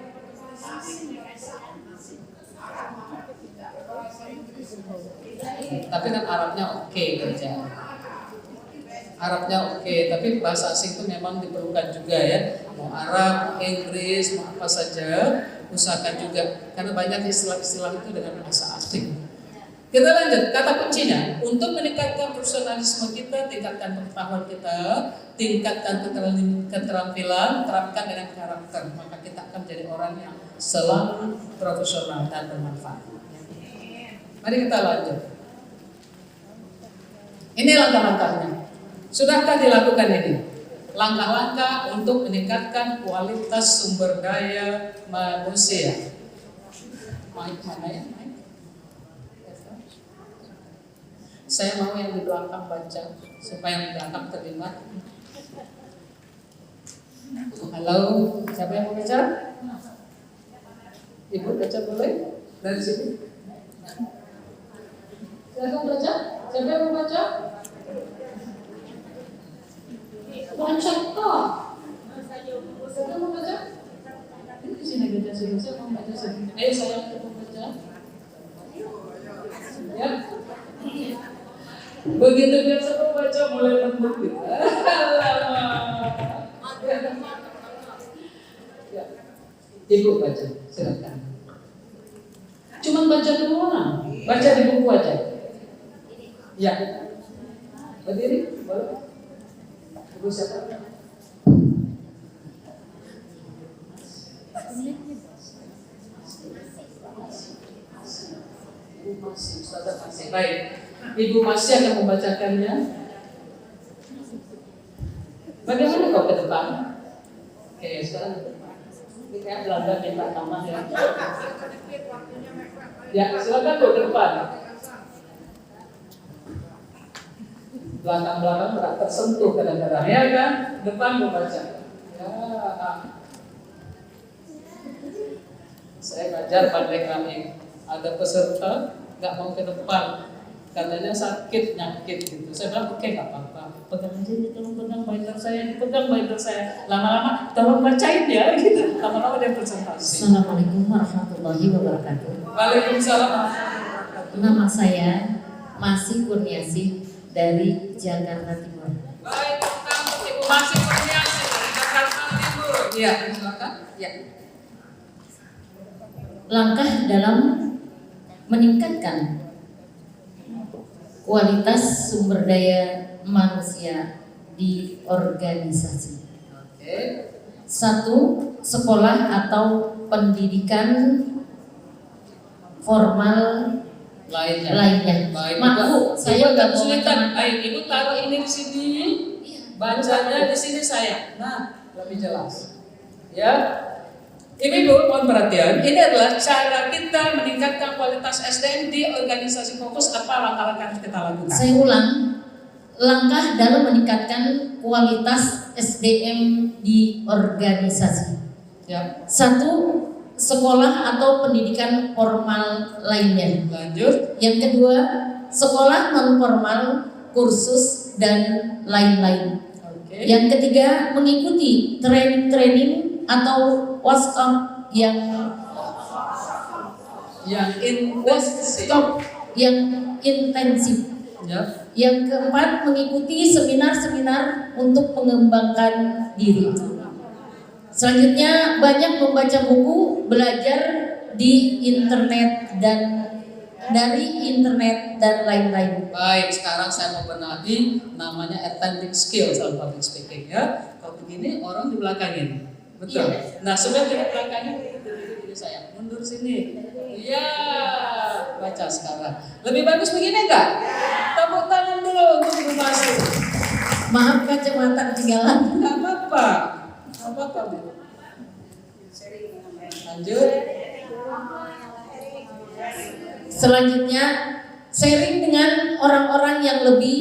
Tapi kan Arabnya oke kerja. Arabnya oke, tapi bahasa asing itu memang diperlukan juga ya. Mau Arab, Inggris, mau apa saja, usahakan juga. Karena banyak istilah-istilah itu dengan bahasa asing. Kita lanjut, kata kuncinya untuk meningkatkan profesionalisme kita, tingkatkan pengetahuan kita, tingkatkan keterampilan, terapkan dengan karakter, maka kita akan menjadi orang yang selalu profesional dan bermanfaat. Mari kita lanjut. Ini langkah-langkahnya. Sudahkah dilakukan ini? Langkah-langkah untuk meningkatkan kualitas sumber daya manusia. Mana ya? Saya mau yang di belakang baca supaya yang di belakang terlibat. Halo, siapa yang mau bicara? Ibu baca boleh? Dari sini. Silakan baca. Siapa yang mau baca? Baca kok. Siapa mau baca? Ini di sini baca sini. Saya mau baca sini. Ayo saya mau baca. Ya. Begitu biasa membaca mulai lembut gitu. Ya. Ibu baca, silakan. Cuma baca dulu orang, baca di buku aja. Ya. Berdiri, boleh. Ibu siapa? Ibu masih, Ustazah masih. Baik. Ibu masih akan membacakannya. Bagaimana kau ke depan? Oke, sekarang ke depan. Ini kayak Belanda minta taman ya. Ya, silakan kau ke depan. Belakang-belakang berat tersentuh kadang-kadang, ya kan? Depan membaca. Ya. Saya ngajar pandai kami. Ada peserta nggak mau ke depan, katanya sakit, nyakit gitu. Saya bilang oke, nggak apa-apa. Pegang aja nih, tolong pegang binder saya, pegang binder saya. Lama-lama tolong bacain ya, gitu. Lama-lama dia presentasi. Assalamualaikum warahmatullahi wabarakatuh. Waalaikumsalam. Nama saya Masih Kurniasih dari Jakarta Timur. Baik, kamu Ibu Masih Kurniasih dari Jakarta Timur. Iya, silakan. Ya. Langkah dalam meningkatkan kualitas sumber daya manusia di organisasi. Oke. 1. Sekolah atau pendidikan formal lainnya. Baik, Maaf, Ibu. saya Ibu nggak mau kesulitan. macam- Baik, Ibu taruh ini di sini. Bacanya di sini saya. Nah, lebih jelas. Ya. Ibu-ibu mohon perhatian. Ini adalah cara kita meningkatkan kualitas SDM di organisasi fokus. Apa langkah-langkah yang kita lakukan? Saya ulang, langkah dalam meningkatkan kualitas SDM di organisasi. Ya. 1. Sekolah atau pendidikan formal lainnya. Lanjut. Yang kedua, sekolah non formal, kursus dan lain-lain. Oke. Yang ketiga, mengikuti training atau workshop yang intensif. Ya. Yang keempat, mengikuti seminar-seminar untuk mengembangkan diri. Selanjutnya, banyak membaca buku, belajar di internet dan dari internet dan lain-lain. Baik, sekarang saya mau benahi namanya attending skill dalam public speaking ya. Kalau begini orang di belakangin. Betul. Iya. Nah, sebenarnya di belakangnya ini saya mundur sini. Iya, baca sekarang. Lebih bagus begini enggak? Tepuk tangan dulu untuk Ibu Masih. Maaf, kacamata ketinggalan. Enggak apa-apa. Enggak apa-apa, Bu. Lanjut. Selanjutnya, sharing dengan orang-orang yang lebih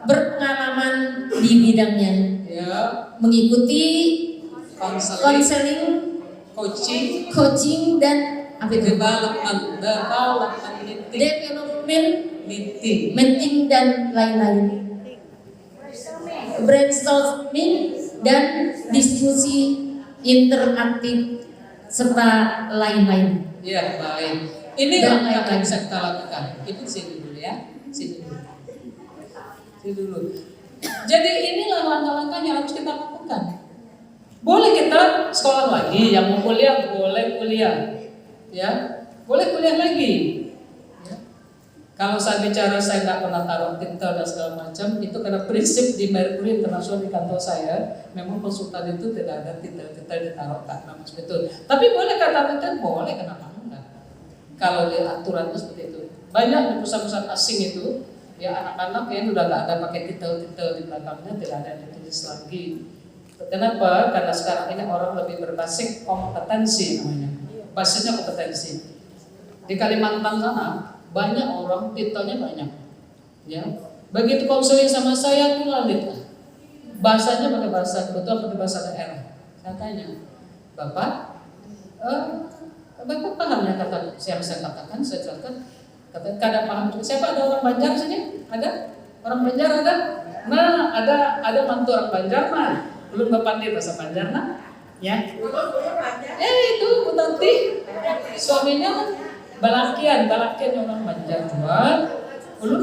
berpengalaman di bidangnya. Ya, Mengikuti konseling, konseling, coaching, dan apa itu? development meeting, Development meeting. dan lain-lain. Brainstorming dan diskusi interaktif serta lain-lain. Ya, baik. Ini Dan langkah yang lain-lain. bisa kita lakukan. Ibu sini dulu ya, sini dulu. Sini dulu. Jadi inilah langkah-langkah yang harus kita lakukan. Boleh kita sekolah lagi, yang mau kuliah boleh kuliah, ya, boleh kuliah lagi. Ya. Kalau saya bicara saya nggak pernah taruh tinta dan segala macam, itu karena prinsip di Mercury International di kantor saya, memang konsultan itu tidak ada tinta-tinta ditaruh kan, memang betul. Tapi boleh kata tinta, boleh, kenapa enggak? Kalau di aturan itu seperti itu. Banyak di perusahaan-perusahaan asing itu, ya anak-anak yang udah nggak ada pakai titel-titel di belakangnya, tidak ada yang ditulis lagi. Kenapa? Karena sekarang ini orang lebih berbasis kompetensi namanya. Basisnya kompetensi. Di Kalimantan sana banyak orang titelnya banyak. Ya. Begitu konseling sama saya tuh lalit. Bahasanya pakai bahasa kebetulan pakai bahasa daerah. Saya tanya, Bapak, Bapak paham ya kata yang saya katakan, saya jelaskan. Kata kada paham. Siapa, ada orang Banjar sini? Ada? Orang Banjar ada? Nah, ada mantu orang Banjar mah. Belum pandai bahasa Banjar nah. Ya. Itu Bu Tanti. Suaminya Balakian orang Banjar juga. Belum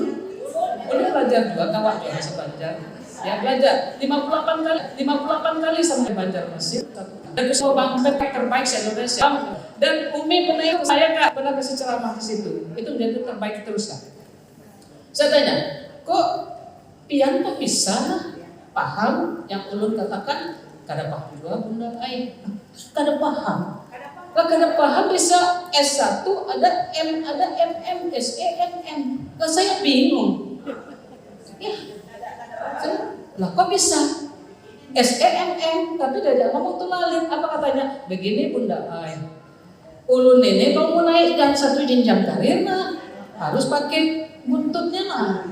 belajar juga kawan bahasa Banjar. Ya belajar 58 kali sama Banjar Mesir. Dan semua bangsa terbaik se-Indonesia. Dan Umi pernah saya Kak pernah kasih ceramah di situ. Itu menjadi terbaik terus Kak. Saya tanya, kok pian kok bisa paham yang ulun katakan kada paham juga Bunda Ai. Kada paham. Kada paham bisa S1 ada M ada MM SENM. Lah saya bingung. Ya. Lah kok bisa? SENM tapi tidak ngomong tuh lalit. Apa katanya? Begini Bunda Ai. Ulun ini kalau mau naikkan satu jenjang karir nah, harus pakai buntutnya nah.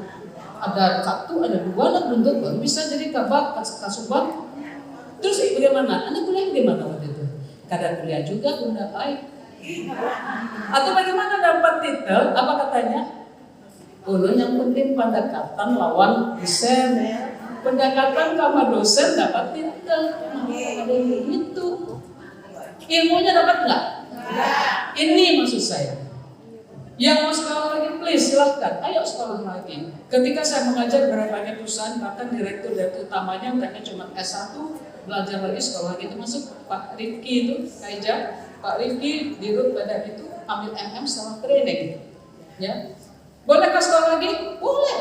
Ada satu, ada dua, ada buntut baru bisa jadi kabak, kasubag. Terus bagaimana? Anda kuliah gimana waktu itu? Kada kuliah juga Bunda Ai. Atau bagaimana dapat titel? Apa katanya? Ulun yang penting pendekatan lawan dosen. Pendekatan sama dosen dapat titel. Ada begitu. Ilmunya dapat nggak? Ini maksud saya. Yang mau sekolah lagi, please silahkan. Ayo sekolah lagi. Ketika saya mengajar berbagai perusahaan, bahkan direktur utamanya mereka cuma S1, belajar lagi sekolah lagi. Itu masuk Pak Rifki itu, Kaija. Pak Rifki dirut badan itu ambil MM setelah training. Ya, bolehkah sekolah lagi? Boleh.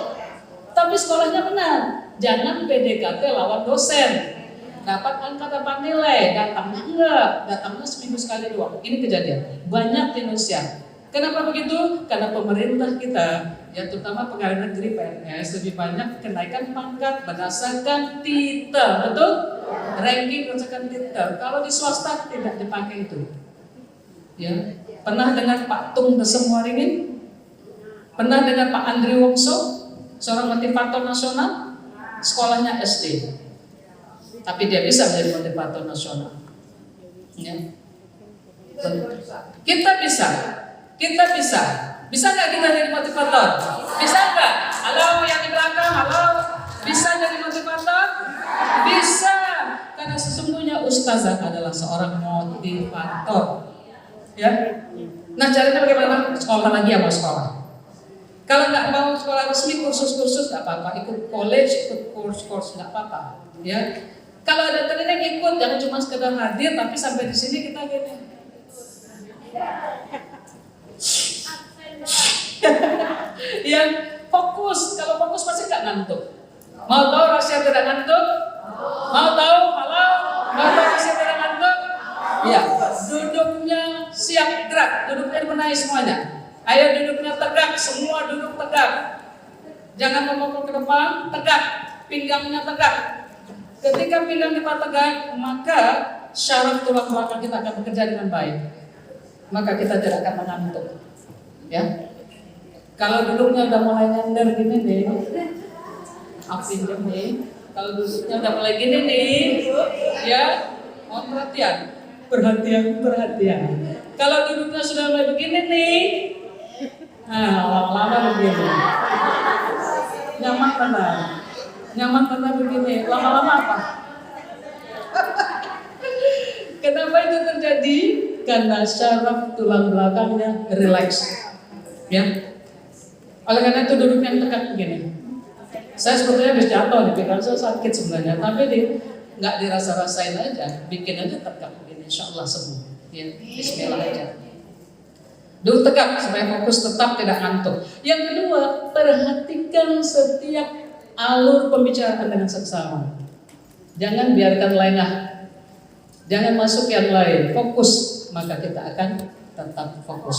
Tapi sekolahnya benar. Jangan PDKT lawan dosen. Dapat angka, dapat nilai, datangnya enggak, datangnya seminggu sekali doang. Ini kejadian banyak di Indonesia. Kenapa begitu? Karena pemerintah kita, ya terutama pegawai negeri PNS lebih banyak kenaikan pangkat berdasarkan titel, betul? Ranking berdasarkan titel. Kalau di swasta tidak dipakai itu. Ya, pernah dengar Pak Tung Desem Waringin? Pernah dengar Pak Andri Wongso, seorang motivator nasional, sekolahnya SD. Tapi dia bisa menjadi motivator nasional. Ya. Kita bisa. Bisa nggak kita jadi motivator? Bisa nggak? Halo yang di belakang, halo. Bisa jadi motivator? Bisa. Karena sesungguhnya ustazah adalah seorang motivator. Ya. Nah caranya bagaimana? Sekolah lagi ya mau sekolah. Kalau nggak mau sekolah resmi, kursus-kursus nggak apa-apa. Ikut college, ikut course nggak apa-apa. Ya. Kalau ada training ikut, jangan cuma sekedar hadir, tapi sampai di sini kita gini. Yang fokus, kalau fokus pasti nggak ngantuk. Mau tahu rahasia tidak ngantuk? Mau tahu? Halo? Mau tahu rahasia tidak ngantuk? Ya, duduknya siap gerak, duduknya benahi semuanya. Ayo duduknya tegak, semua duduk tegak. Jangan memukul ke depan, tegak, pinggangnya tegak. Ketika pinggang kita tegak, maka syaraf tulang belakang kita akan bekerja dengan baik. Maka kita tidak akan mengantuk. Ya. Kalau duduknya udah mulai nyender gini nih, apin nih. Kalau duduknya udah mulai gini nih, ya, mohon perhatian. Kalau duduknya sudah mulai begini nih, nah lama-lama begini. Nyaman benar begini, lama-lama apa? Kenapa itu terjadi? Karena syaraf tulang belakangnya relax. Ya. Oleh karena itu duduknya tegak begini. Saya sebetulnya habis jatuh nih, pikiran saya sakit sebenarnya, tapi nggak dirasa-rasain aja, bikin aja tegak begini, insya Allah sembuh. Ya, Bismillah aja. Duduk tegak supaya fokus tetap tidak ngantuk. Yang kedua, perhatikan setiap alur pembicaraan dengan seksama. Jangan biarkan lengah. Jangan masuk yang lain. Fokus, maka kita akan tetap fokus.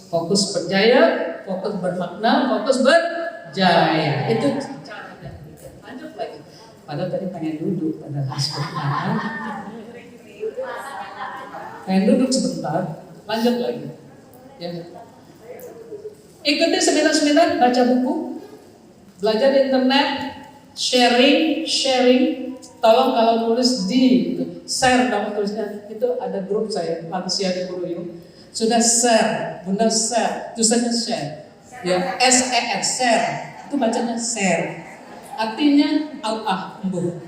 Fokus berjaya, fokus bermakna, fokus berjaya. Itu cara dan lanjut lagi. Padahal tadi pengen duduk, padahal sebentar. Pengen duduk sebentar, lanjut lagi. Ya. Ikuti seminar-seminar, baca buku. Belajar di internet, sharing, tolong kalau nulis di share dong tulisnya, itu ada grup saya, manusia di Buluyu. Sudah share, Bunda share, tulisannya share. Ya, S-E-R, share. Itu bacanya share. Artinya embuh.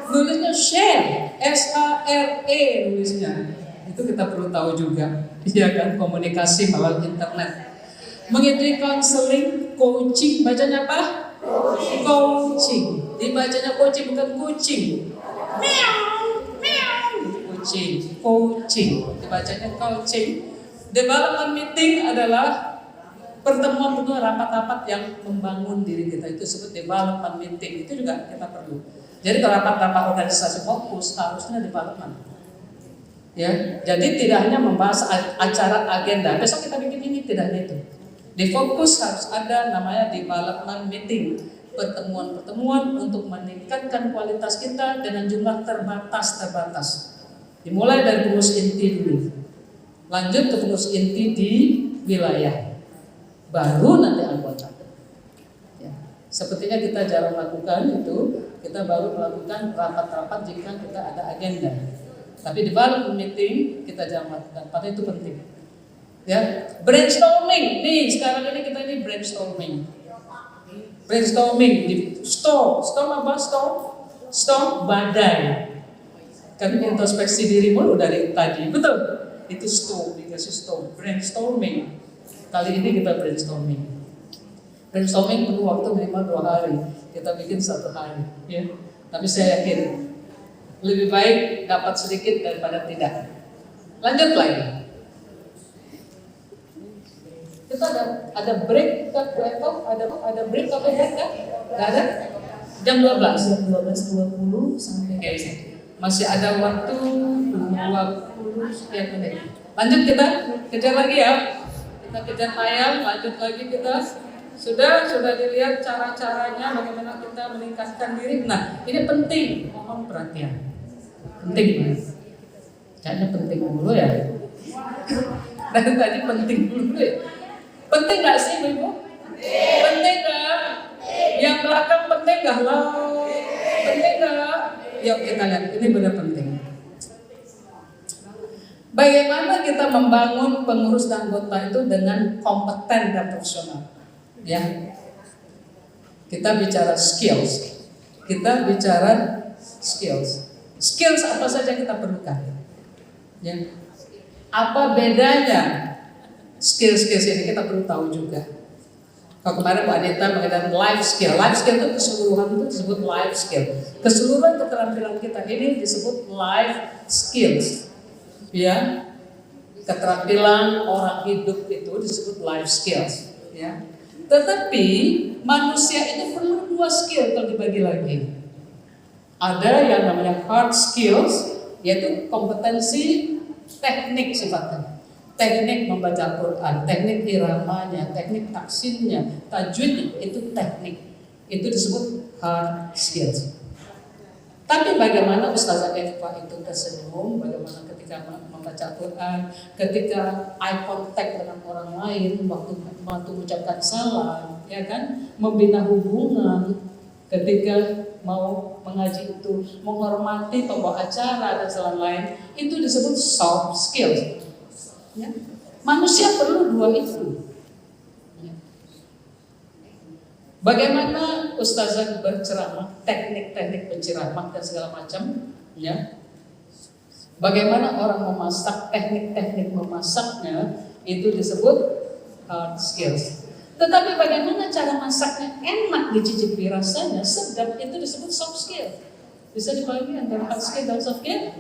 Nulisnya share, S-A-R-E nulisnya. Itu kita perlu tahu juga. Ya kan, komunikasi melalui internet. Mengikuti konseling, coaching, bacanya apa? Coaching. Dibacanya coaching bukan kucing. Coaching, dibacanya coaching. Development meeting adalah pertemuan penuh rapat-rapat yang membangun diri kita. Itu disebut development meeting. Itu juga kita perlu. Jadi rapat-rapat organisasi fokus harusnya development. Ya, jadi tidak hanya membahas acara agenda. Besok kita bikin ini, tidak hanya itu. Di fokus harus ada namanya development meeting. Pertemuan-pertemuan untuk meningkatkan kualitas kita dengan jumlah terbatas. Dimulai dari pengurus inti dulu, lanjut ke pengurus inti di wilayah, baru nanti anggota. Ya. Sepertinya kita jarang melakukan itu, kita baru melakukan rapat-rapat jika kita ada agenda. Tapi development meeting kita jarang melakukan, padahal itu penting. Ya, brainstorming. Nih sekarang ini kita ini brainstorming di storm apa? Storm badai. Kan introspeksi diri mulu dari tadi, betul? Itu dikasih brainstorming. Kali ini kita brainstorming perlu waktu minimal 2 hari. Kita bikin 1 hari, ya. Tapi saya yakin lebih baik dapat sedikit daripada tidak. Lanjut lagi. Kita ada break kan, ada break atau break kan? Gak ada? Jam 12. Jam 12.20 sampai. Okay. Masih ada waktu 20 sekian menit. Lanjut kita kejar lagi ya. Kita kejar tayang, lanjut lagi kita. Sudah dilihat cara-caranya bagaimana kita meningkatkan diri. Nah, ini penting, mohon perhatian. Penting banget. Kayaknya penting dulu ya. Dari tadi penting dulu ya. Penting nggak sih Ibu? Penting nggak? Yang belakang penting nggak lah? Penting nggak? Yuk kita lihat, ini benar penting. Bagaimana kita membangun pengurus dan anggota itu dengan kompeten dan profesional? Ya, kita bicara skills. Skills apa saja kita perlukan? Ya, apa bedanya skills ini kita perlu tahu juga. Kalau kemarin Mbak Anita mengenai life skill itu keseluruhan itu disebut life skill. Keseluruhan keterampilan kita ini disebut life skills. Ya, keterampilan orang hidup itu disebut life skills. Ya, tetapi manusia itu perlu 2 skill kalau dibagi lagi. Ada yang namanya hard skills, yaitu kompetensi teknik sifatnya. Teknik membaca Quran, teknik iramanya, teknik taksinnya, tajwidnya, itu teknik. Itu disebut hard skills. Tapi bagaimana Ustazah Eva itu tersenyum, bagaimana ketika membaca Quran, ketika eye contact dengan orang lain, waktu mengucapkan salam, ya kan, membina hubungan, ketika mau mengaji itu, menghormati pembawa acara dan lain-lain, itu disebut soft skills. Ya. Manusia perlu 2 itu. Ya. Bagaimana Ustazah berceramah, teknik-teknik berceramah dan segala macam, ya. Bagaimana orang memasak, teknik-teknik memasaknya itu disebut hard skills. Tetapi bagaimana cara masaknya enak, dicicipi rasanya sedap, itu disebut soft skill. Bisa dibagi antara hard skill dan soft skill?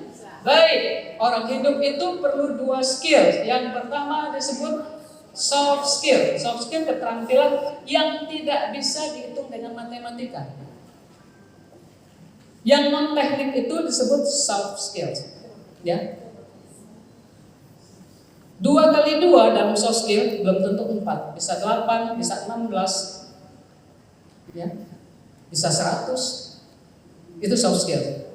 Baik, orang hidup itu perlu 2 skill. Yang pertama disebut soft skill. Soft skill keterampilan yang tidak bisa dihitung dengan matematika. Yang non teknik itu disebut soft skills. Ya. 2 kali 2 dalam soft skill belum tentu 4, bisa 8, bisa 16, ya, bisa 100. Itu soft skill.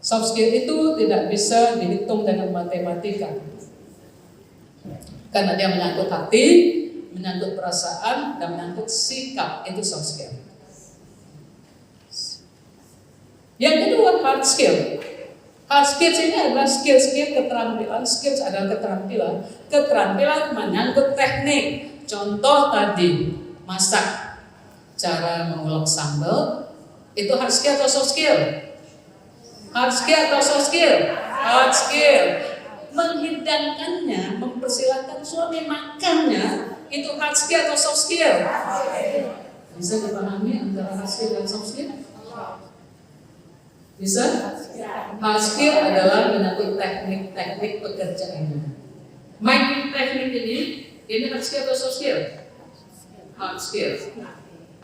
Soft skill itu tidak bisa dihitung dengan matematika. Karena dia menyangkut hati, menyangkut perasaan, dan menyangkut sikap. Itu soft skill. Yang kedua hard skill. Hard skills ini adalah skill-skill keterampilan. Skills adalah keterampilan menyangkut teknik. Contoh tadi, masak, cara mengulek sambal, itu hard skill atau soft skill? Hard skill atau soft skill? Hard skill. Menghidangkannya, mempersilahkan suami makannya, itu hard skill atau soft skill? Bisa dipahami antara hard skill dan soft skill? Bisa? Hard skill adalah menyangkut teknik-teknik pekerjaannya. Main teknik ini hard skill atau soft skill? Hard skill.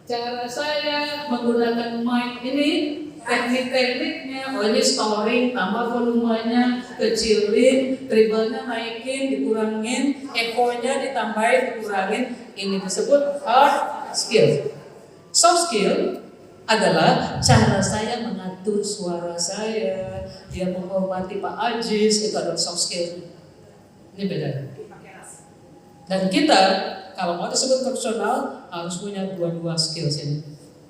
Cara saya menggunakan mic ini, teknik-tekniknya, ini storing, tambah volumenya, kecilin, treble-nya naikin, dikurangin, echo-nya ditambahin, dikurangin, ini disebut hard skill. Soft skill adalah cara saya mengatur suara saya, dia menghormati Pak Ajis, itu adalah soft skill. Ini beda. Dan kita kalau mau disebut profesional harus punya dua-dua skills ini.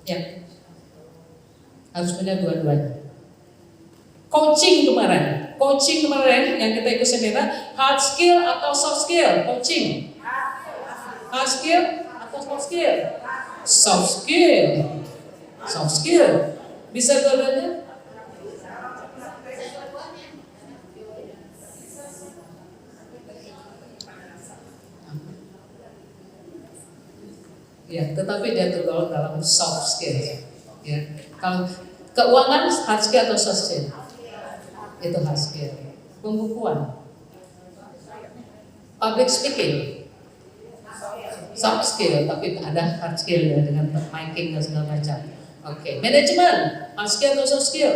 Ya. Harus punya dua-duanya. Coaching kemarin yang kita ikut seminar, hard skill atau soft skill? Coaching. Hard skill atau soft skill? Soft skill. Soft skill. Bisa dua-duanya? Ya, tetapi dia tergolong dalam soft skill. Ya, kalau keuangan hard skill atau soft skill? Itu hard skill. Pembukuan, public speaking, soft skill, tapi ada hard skill ya dengan miking dan segala macam. Oke, manajemen, hard skill atau soft skill?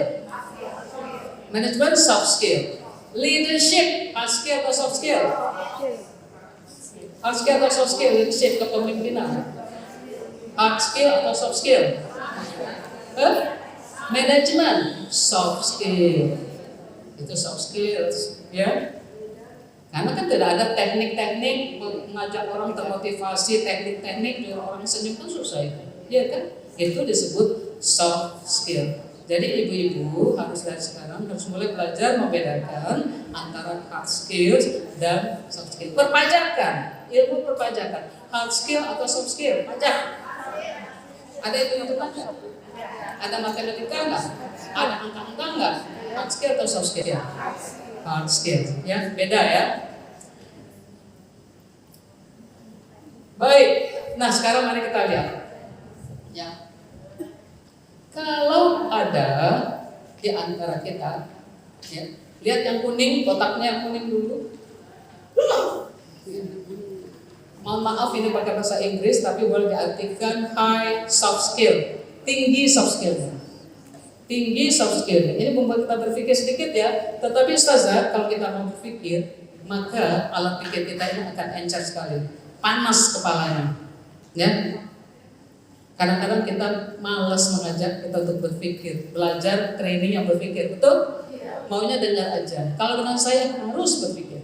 Manajemen soft skill. Leadership, hard skill atau soft skill? Hard skill atau soft skill? Leadership, kepemimpinan. Hard skill atau soft skill? Manajemen soft skill. Itu soft skills, ya. Karena kan tidak ada teknik-teknik mengajak orang termotivasi, teknik-teknik biar orang senyum kan susah itu, ya kan? Itu disebut soft skill. Jadi ibu-ibu harus dari sekarang harus mulai belajar membedakan antara hard skills dan soft skill. Perpajakan, ilmu perpajakan, hard skill atau soft skill, pajak. Ada hitung-hitungan nggak? Ada matematika nggak? Ada angka-angka nggak? Hard skill atau soft skill? Hard skill, ya beda ya. Baik, nah sekarang mari kita lihat. Ya. Kalau ada di antara kita, ya, lihat yang kuning, kotaknya yang kuning dulu. Mohon maaf ini pakai bahasa Inggris, tapi boleh diartikan high soft skill, tinggi soft skill. Tinggi soft skill. Ini membuat kita berpikir sedikit ya. Tetapi Ustazah, kalau kita mau berpikir, maka alat pikir kita ini akan encer sekali, panas kepalanya. Ya. Kadang-kadang kita malas mengajak kita untuk berpikir, belajar training yang berpikir, betul? Maunya dengar aja. Kalau dengan saya harus berpikir,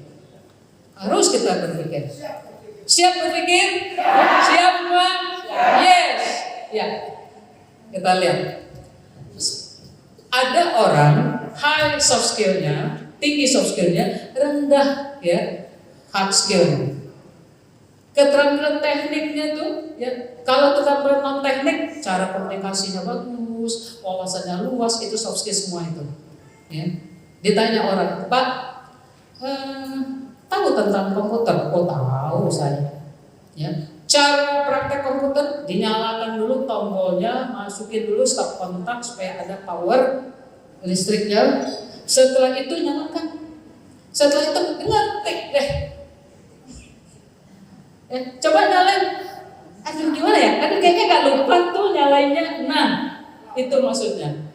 harus kita berpikir. Siap berpikir? Siap semua? Yes. Ya. Kita lihat. Ada orang high soft skillnya, tinggi soft skillnya, rendah ya hard skillnya. Keterampilan tekniknya tuh, ya kalau keterampilan non teknik, cara komunikasinya bagus, wawasannya luas, itu soft skill semua itu. Ya. Ditanya orang, Pak, tahu tentang komputer? Oh tahu saya. Ya. Cara praktek komputer, dinyalakan dulu tombolnya, masukin dulu stop kontak supaya ada power listriknya. Setelah itu nyalakan. Setelah itu ngetik deh. Coba nyalain. Aduh gimana ya? Aduh kayaknya gak lupa tuh nyalainnya. Nah, itu maksudnya.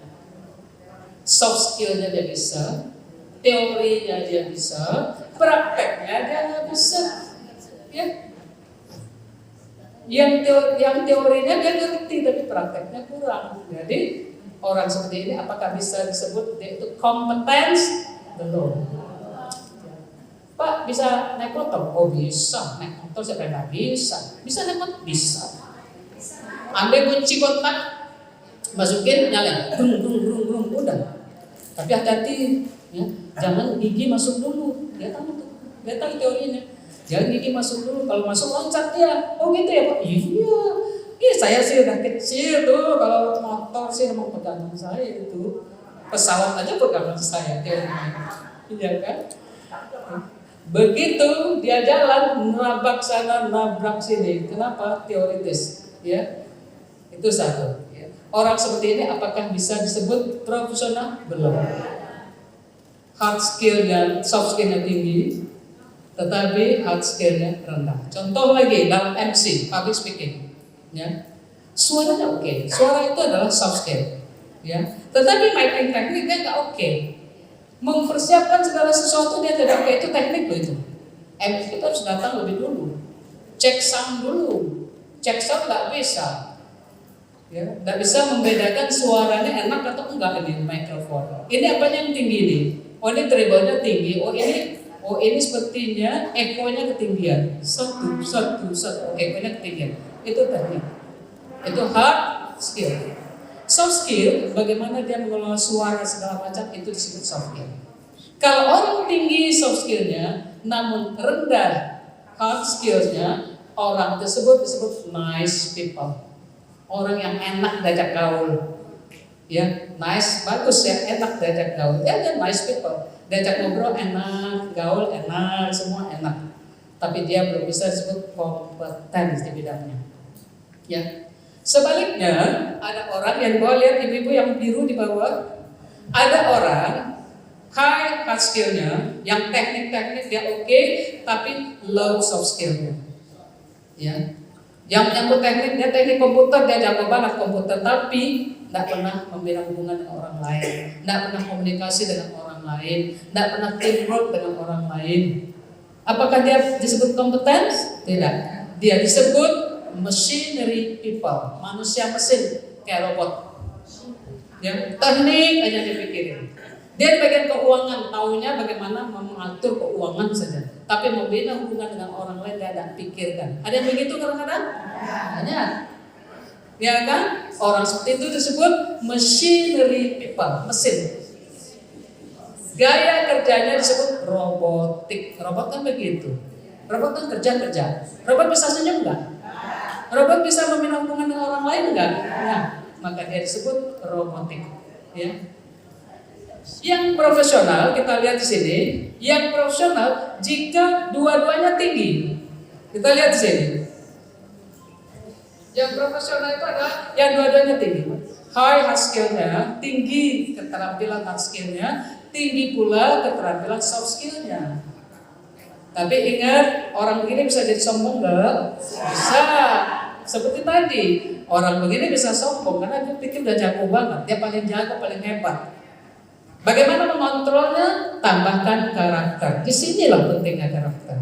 Soft skillnya dia bisa, teorinya dia bisa, prakteknya dia nggak bisa. Ya. Yang teorinya dia ngerti tapi prakteknya kurang. Jadi orang seperti ini apakah bisa disebut dia itu competence? Belum. Pak bisa naik motor? Oh bisa. Naik motor siapa yang nggak bisa? Bisa naik motor? Bisa. Ambil kunci kontak, masukin, nyalain, brum, udah. Tapi hati-hati, Ya, jangan gigi masuk dulu. Dia tahu tuh, dia tahu teorinya. Jangan gigi masuk dulu. Kalau masuk loncat dia. Oh gitu ya Pak? Iya. Iya saya sih udah kecil tuh. Kalau motor sih memang pegangan saya itu. Pesawat aja pegangan saya teorinya. Iya kan? Begitu dia jalan nabrak sana nabrak sini. Kenapa? Teoritis. Ya, itu satu. Ya. Orang seperti ini apakah bisa disebut profesional? Belum. Hard skill dan soft skillnya tinggi, tetapi hard skillnya rendah. Contoh lagi dalam MC, public speaking, ya, suaranya oke. Suara itu adalah soft skill, ya. Tetapi miking tekniknya nggak oke. Mempersiapkan segala sesuatu dia tidak oke, itu teknik loh itu. MC kita harus datang lebih dulu, cek sound dulu, cek sound nggak bisa. Ya, nggak bisa membedakan suaranya enak atau enggak ini mikrofon. Ini apanya yang tinggi nih? Oh ini treble-nya tinggi. Oh ini sepertinya ekonya ketinggian. Satu, ekonya ketinggian. Itu teknik. Itu hard skill. Soft skill, bagaimana dia mengelola suara segala macam itu disebut soft skill. Kalau orang tinggi soft skillnya, namun rendah hard skillnya, orang tersebut disebut nice people. Orang yang enak diajak gaul, ya nice bagus ya, enak diajak gaul, ya dia nice people, diajak ngobrol enak, gaul enak, semua enak. Tapi dia belum bisa disebut kompeten di bidangnya. Ya, sebaliknya ada orang yang bawah, lihat ibu-ibu yang biru di bawah, ada orang high hard skillnya, yang teknik-teknik dia oke, tapi low soft skillnya, ya. Yang menyangkut teknik, dia teknik komputer, dia jago banget komputer, tapi tidak pernah membina hubungan dengan orang lain, tidak pernah komunikasi dengan orang lain, tidak pernah teamwork dengan orang lain. Apakah dia disebut kompeten? Tidak. Dia disebut machinery people, manusia mesin kayak robot. Ya, teknik aja dipikirin. Dia di bagian keuangan, taunya bagaimana mengatur keuangan saja. Tapi membina hubungan dengan orang lain dia tidak pikirkan. Ada yang begitu kadang-kadang? Banyak. Ya kan? Orang seperti itu disebut machinery people, mesin. Gaya kerjanya disebut robotik. Robot kan begitu. Robot kan kerja. Robot bisa senyum enggak? Robot bisa membina hubungan dengan orang lain enggak? Nah, maka dia disebut robotik. Ya. Yang profesional kita lihat di sini, yang profesional jika dua-duanya tinggi. Kita lihat di sini. Yang profesional itu adalah yang dua-duanya tinggi. High hard skillnya, tinggi keterampilan hard skillnya, tinggi pula keterampilan soft skillnya. Tapi ingat, orang begini bisa jadi sombong enggak? Bisa. Seperti tadi, orang begini bisa sombong karena dia pikir udah jago banget, dia paling jago, paling hebat. Bagaimana mengontrolnya? Tambahkan karakter. Disinilah pentingnya karakter.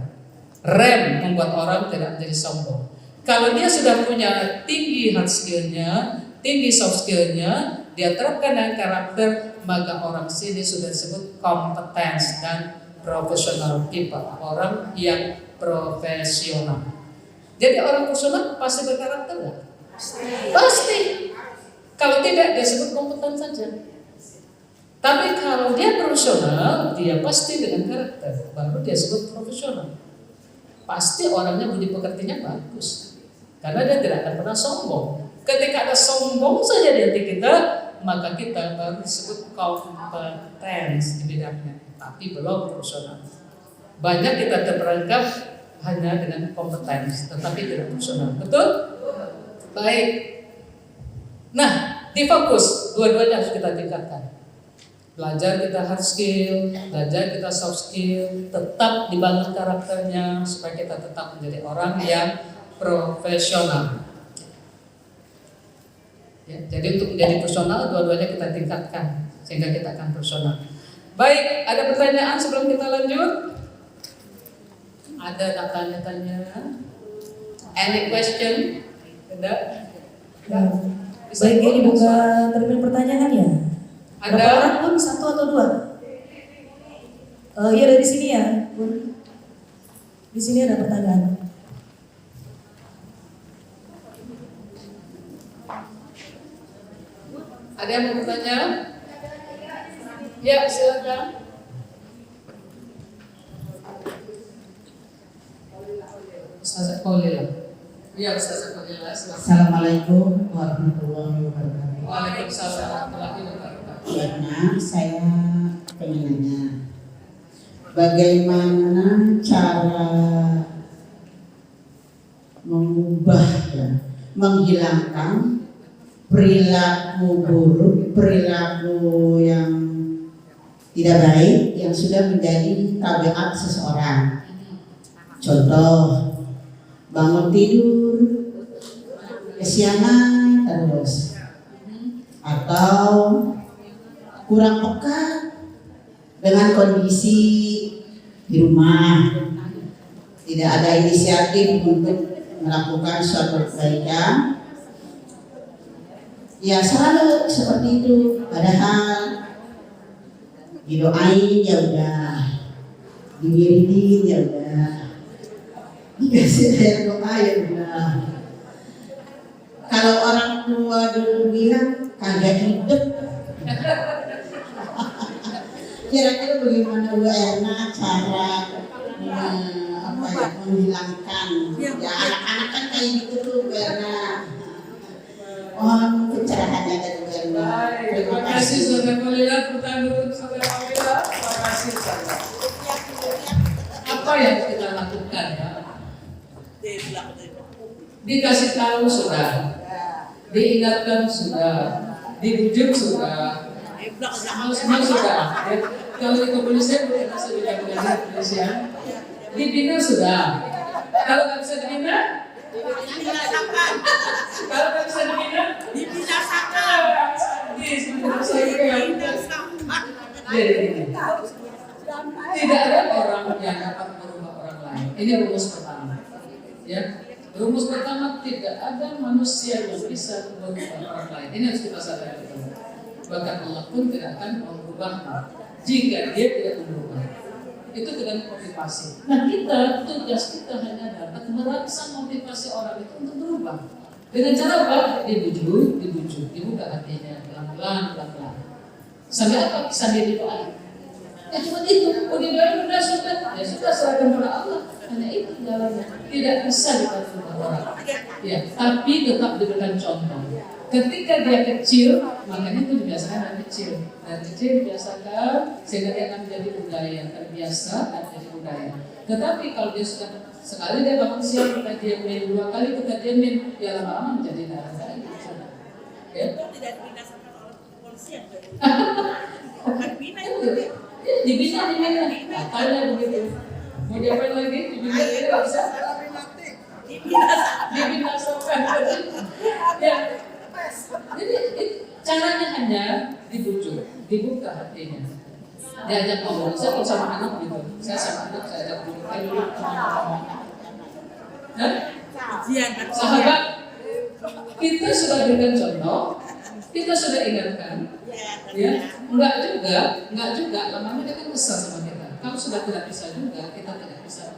Rem membuat orang tidak menjadi sombong. Kalau dia sudah punya tinggi hard skillnya, tinggi soft skillnya, dia terapkan dengan karakter, maka orang sini sudah disebut competence dan professional people. Orang yang profesional. Jadi orang profesional pasti berkarakter nggak? Pasti. Kalau tidak dia sebut kompeten saja. Tapi kalau dia profesional, dia pasti dengan karakter, baru dia sebut profesional. Pasti orangnya budi pekertinya bagus, karena dia tidak akan pernah sombong. Ketika ada sombong saja di hati kita, maka kita baru disebut kompetens di bidangnya, tapi belum profesional. Banyak kita terperangkap hanya dengan kompetens, tetapi tidak profesional. Betul? Baik. Nah, difokus, dua-duanya harus kita tingkatkan. Belajar kita hard skill, belajar kita soft skill, tetap dibangun karakternya supaya kita tetap menjadi orang yang profesional. Ya, jadi untuk menjadi profesional, dua-duanya kita tingkatkan sehingga kita akan profesional. Baik, ada pertanyaan sebelum kita lanjut? Ada tak tanya-tanya? Any question? Tidak? Baik, ini buka terima pertanyaan ya. Ada berapa orang pun, satu atau dua? Iya dari sini ya, Bun. Di sini ada pertanyaan. Ada yang mau bertanya? Ya, silakan. Ustazah Paulila. Iya, Ustazah Paulila. Silakan. Assalamualaikum warahmatullahi wabarakatuh. Waalaikumsalam warahmatullahi wabarakatuh. Karena saya pengen nanya, bagaimana cara mengubah ya, menghilangkan perilaku buruk, perilaku yang tidak baik yang sudah menjadi tabiat seseorang. Contoh, bangun tidur kesiangan terus, atau kurang peka dengan kondisi di rumah, tidak ada inisiatif untuk melakukan suatu kebaikan, ya selalu seperti itu. Padahal didoain ya udah, diwiridin ya udah, dikasih air doa ya udah. Kalau orang tua dulu bilang kagak hidup. Kira-kira bagaimana Bu Erna cara menghilangkan ya anak-anak kan kayak gitu tuh Bu Erna. Mohon pencerahannya dari Bu Erna. Terima kasih Saudara Paulila, pertanyaan Saudara Paulila. Terima kasih Saudara. Apa yang kita lakukan ya? Dikasih tahu sudah, diingatkan sudah, dibujuk sudah, semua sudah. Ya. Kalau di kepolisian kita sudah belajar kepolisian, dibina sudah. Kalau nggak bisa dibina, kalau nggak bisa dibina, dibinasakan. Tidak ada orang yang dapat merubah orang lain. Ini rumus pertama. Ya, rumus pertama, tidak ada manusia yang bisa merubah orang lain. Ini harus kita sadari. Bahkan Allah pun tidak akan merubahnya jika dia tidak berubah. Itu dengan motivasi. Nah tugas kita hanya dapat merangsang motivasi orang itu untuk berubah. Dengan cara apa? Dibujuk, dibuka hatinya pelan-pelan. Sampai apa? Sampai didoain. Ya cuma itu, didoain udah sudah. Ya sudah, serahkan kepada Allah. Hanya itu jalannya. Tidak bisa dibantu orang. Ya, tapi tetap diberikan contoh. Ketika dia kecil, makanya itu dibiasakan dari kecil. Dari kecil dibiasakan sehingga dia akan menjadi budaya, terbiasa dan menjadi budaya. Tetapi kalau dia sudah sekali dia bangun siang kita diamin, 2 kali kita diamin, ya lama-lama menjadi darah gitu. Ya. Itu tidak dibinasakan oleh kepolisian. Dibina. Katanya begitu. Mau diapain lagi? Dibina tidak bisa. Dibinasakan. Ya. Jadi caranya hanya dibujuk, dibuka hatinya, diajak ngobrol. Saya kalau sama anak gitu, saya sama anak saya ajak ngobrol. Sahabat, kita sudah berikan contoh, kita sudah ingatkan, ya, enggak juga, lama-lama dia kan kesal sama kita. Kalau sudah tidak bisa juga, kita tidak bisa.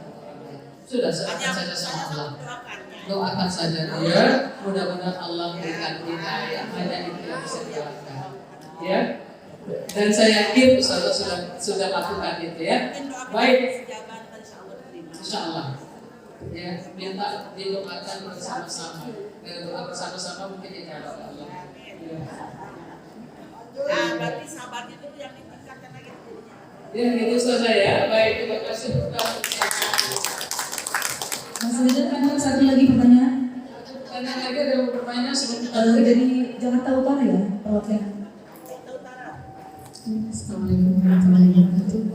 Sudah serahkan saja sama Allah. Doakan saja dia, mudah-mudahan Allah berikan hidayah. Hanya itu yang bisa dilakukan. Ya. Dan saya yakin Ustaz sudah lakukan itu ya. Baik. Insya Allah. Ya, minta didoakan bersama-sama. Doa bersama-sama mungkin dijawab Allah. Ya. Nah, berarti sahabat itu yang ditingkatkan lagi. Ya, gitu saja ya. Baik, terima kasih. Mas Rizal, kan satu lagi pertanyaan. Pertanyaan lagi ada pertanyaan sebelum kita Dari Jakarta Utara ya, perwakilan. Assalamualaikum warahmatullahi wabarakatuh.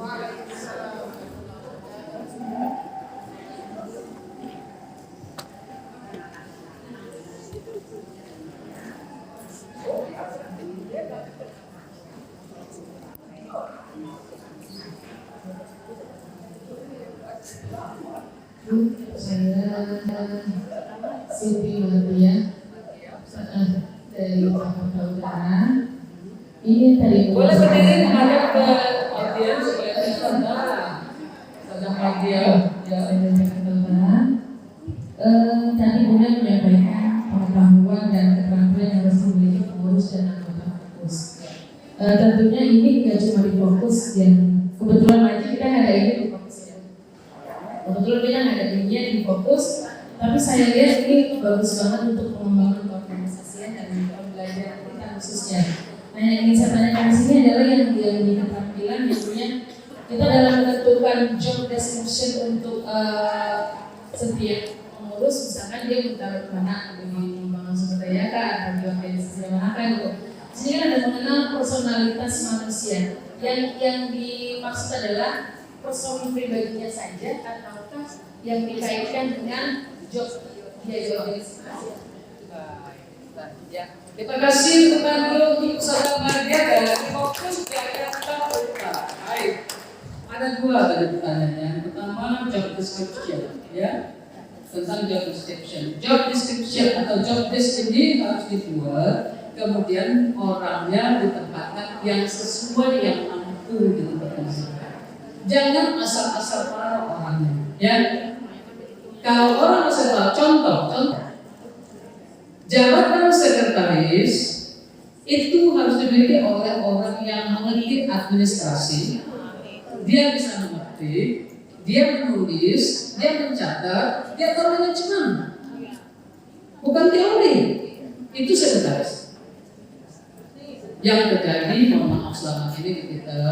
Saya Siti Wadia dari Jakarta Utara. Ini tadi boleh berdiri menghadap ke audiens supaya sedang media ya dari Jakarta Utara. Tadi Bunda menyampaikan pengetahuan dan keterampilan yang harus dimiliki pengurus dan anggota fokus. Tentunya ini tidak cuma di fokus yang kebetulan aja kita ada ini di fokus ya. Kebetulan kita ada ini di fokus. Tapi saya lihat ini bagus banget untuk pengembangan keorganisasian dan pembelajaran kita khususnya. Nah, yang ingin saya tanyakan di sini adalah yang di keterampilan, tentunya kita dalam menentukan job description untuk setiap pengurus, misalkan dia mencari mana di membangun sumber daya kah atau di organisasi manakah gitu. Di sini kan ada mengenal personalitas manusia. Yang dimaksud adalah personil pribadinya saja ataukah yang dikaitkan dengan job dia di organisasi. Ya. Terima kasih kepada Ibu Saudara Maria dan fokus Jakarta Utara. Baik. Ada dua tadi pertanyaannya. Yang pertama job description, ya, tentang job description. Job description atau job desk ini harus dibuat, kemudian orangnya ditempatkan yang sesuai yang mampu dengan pekerjaan. Jangan asal-asal para orangnya, ya. Kalau orang asal contoh. Jabatan sekretaris itu harus dimiliki oleh orang yang mengerti administrasi. Dia bisa mengerti, dia menulis, dia mencatat, dia tahu manajemen. Bukan teori. Itu sekretaris. Yang terjadi, mohon maaf selama ini kita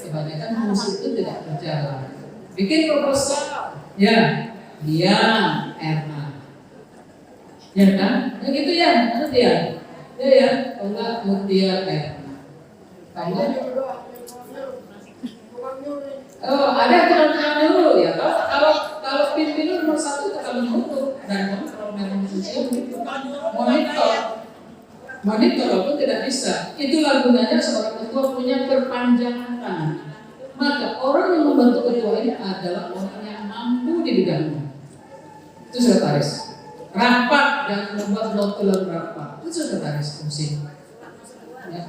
kebanyakan fungsi itu tidak berjalan. Bikin proposal, ya, diam, Erna. Ya kan? Ya gitu ya, mana dia? Ya, kalau enggak Mutia Erna. Oh, ada tukang dulu ya. Kalau pimpinan nomor 1 tukang dulu dan kalau memang fungsi monitor pun tidak bisa. Itulah gunanya seorang ketua punya perpanjangan tangan. Maka orang yang membantu ketua ini adalah orang yang mampu di bidangnya. Itu sekretaris. Rapat dan membuat notulen rapat. Itu sekretaris fungsi. Ya.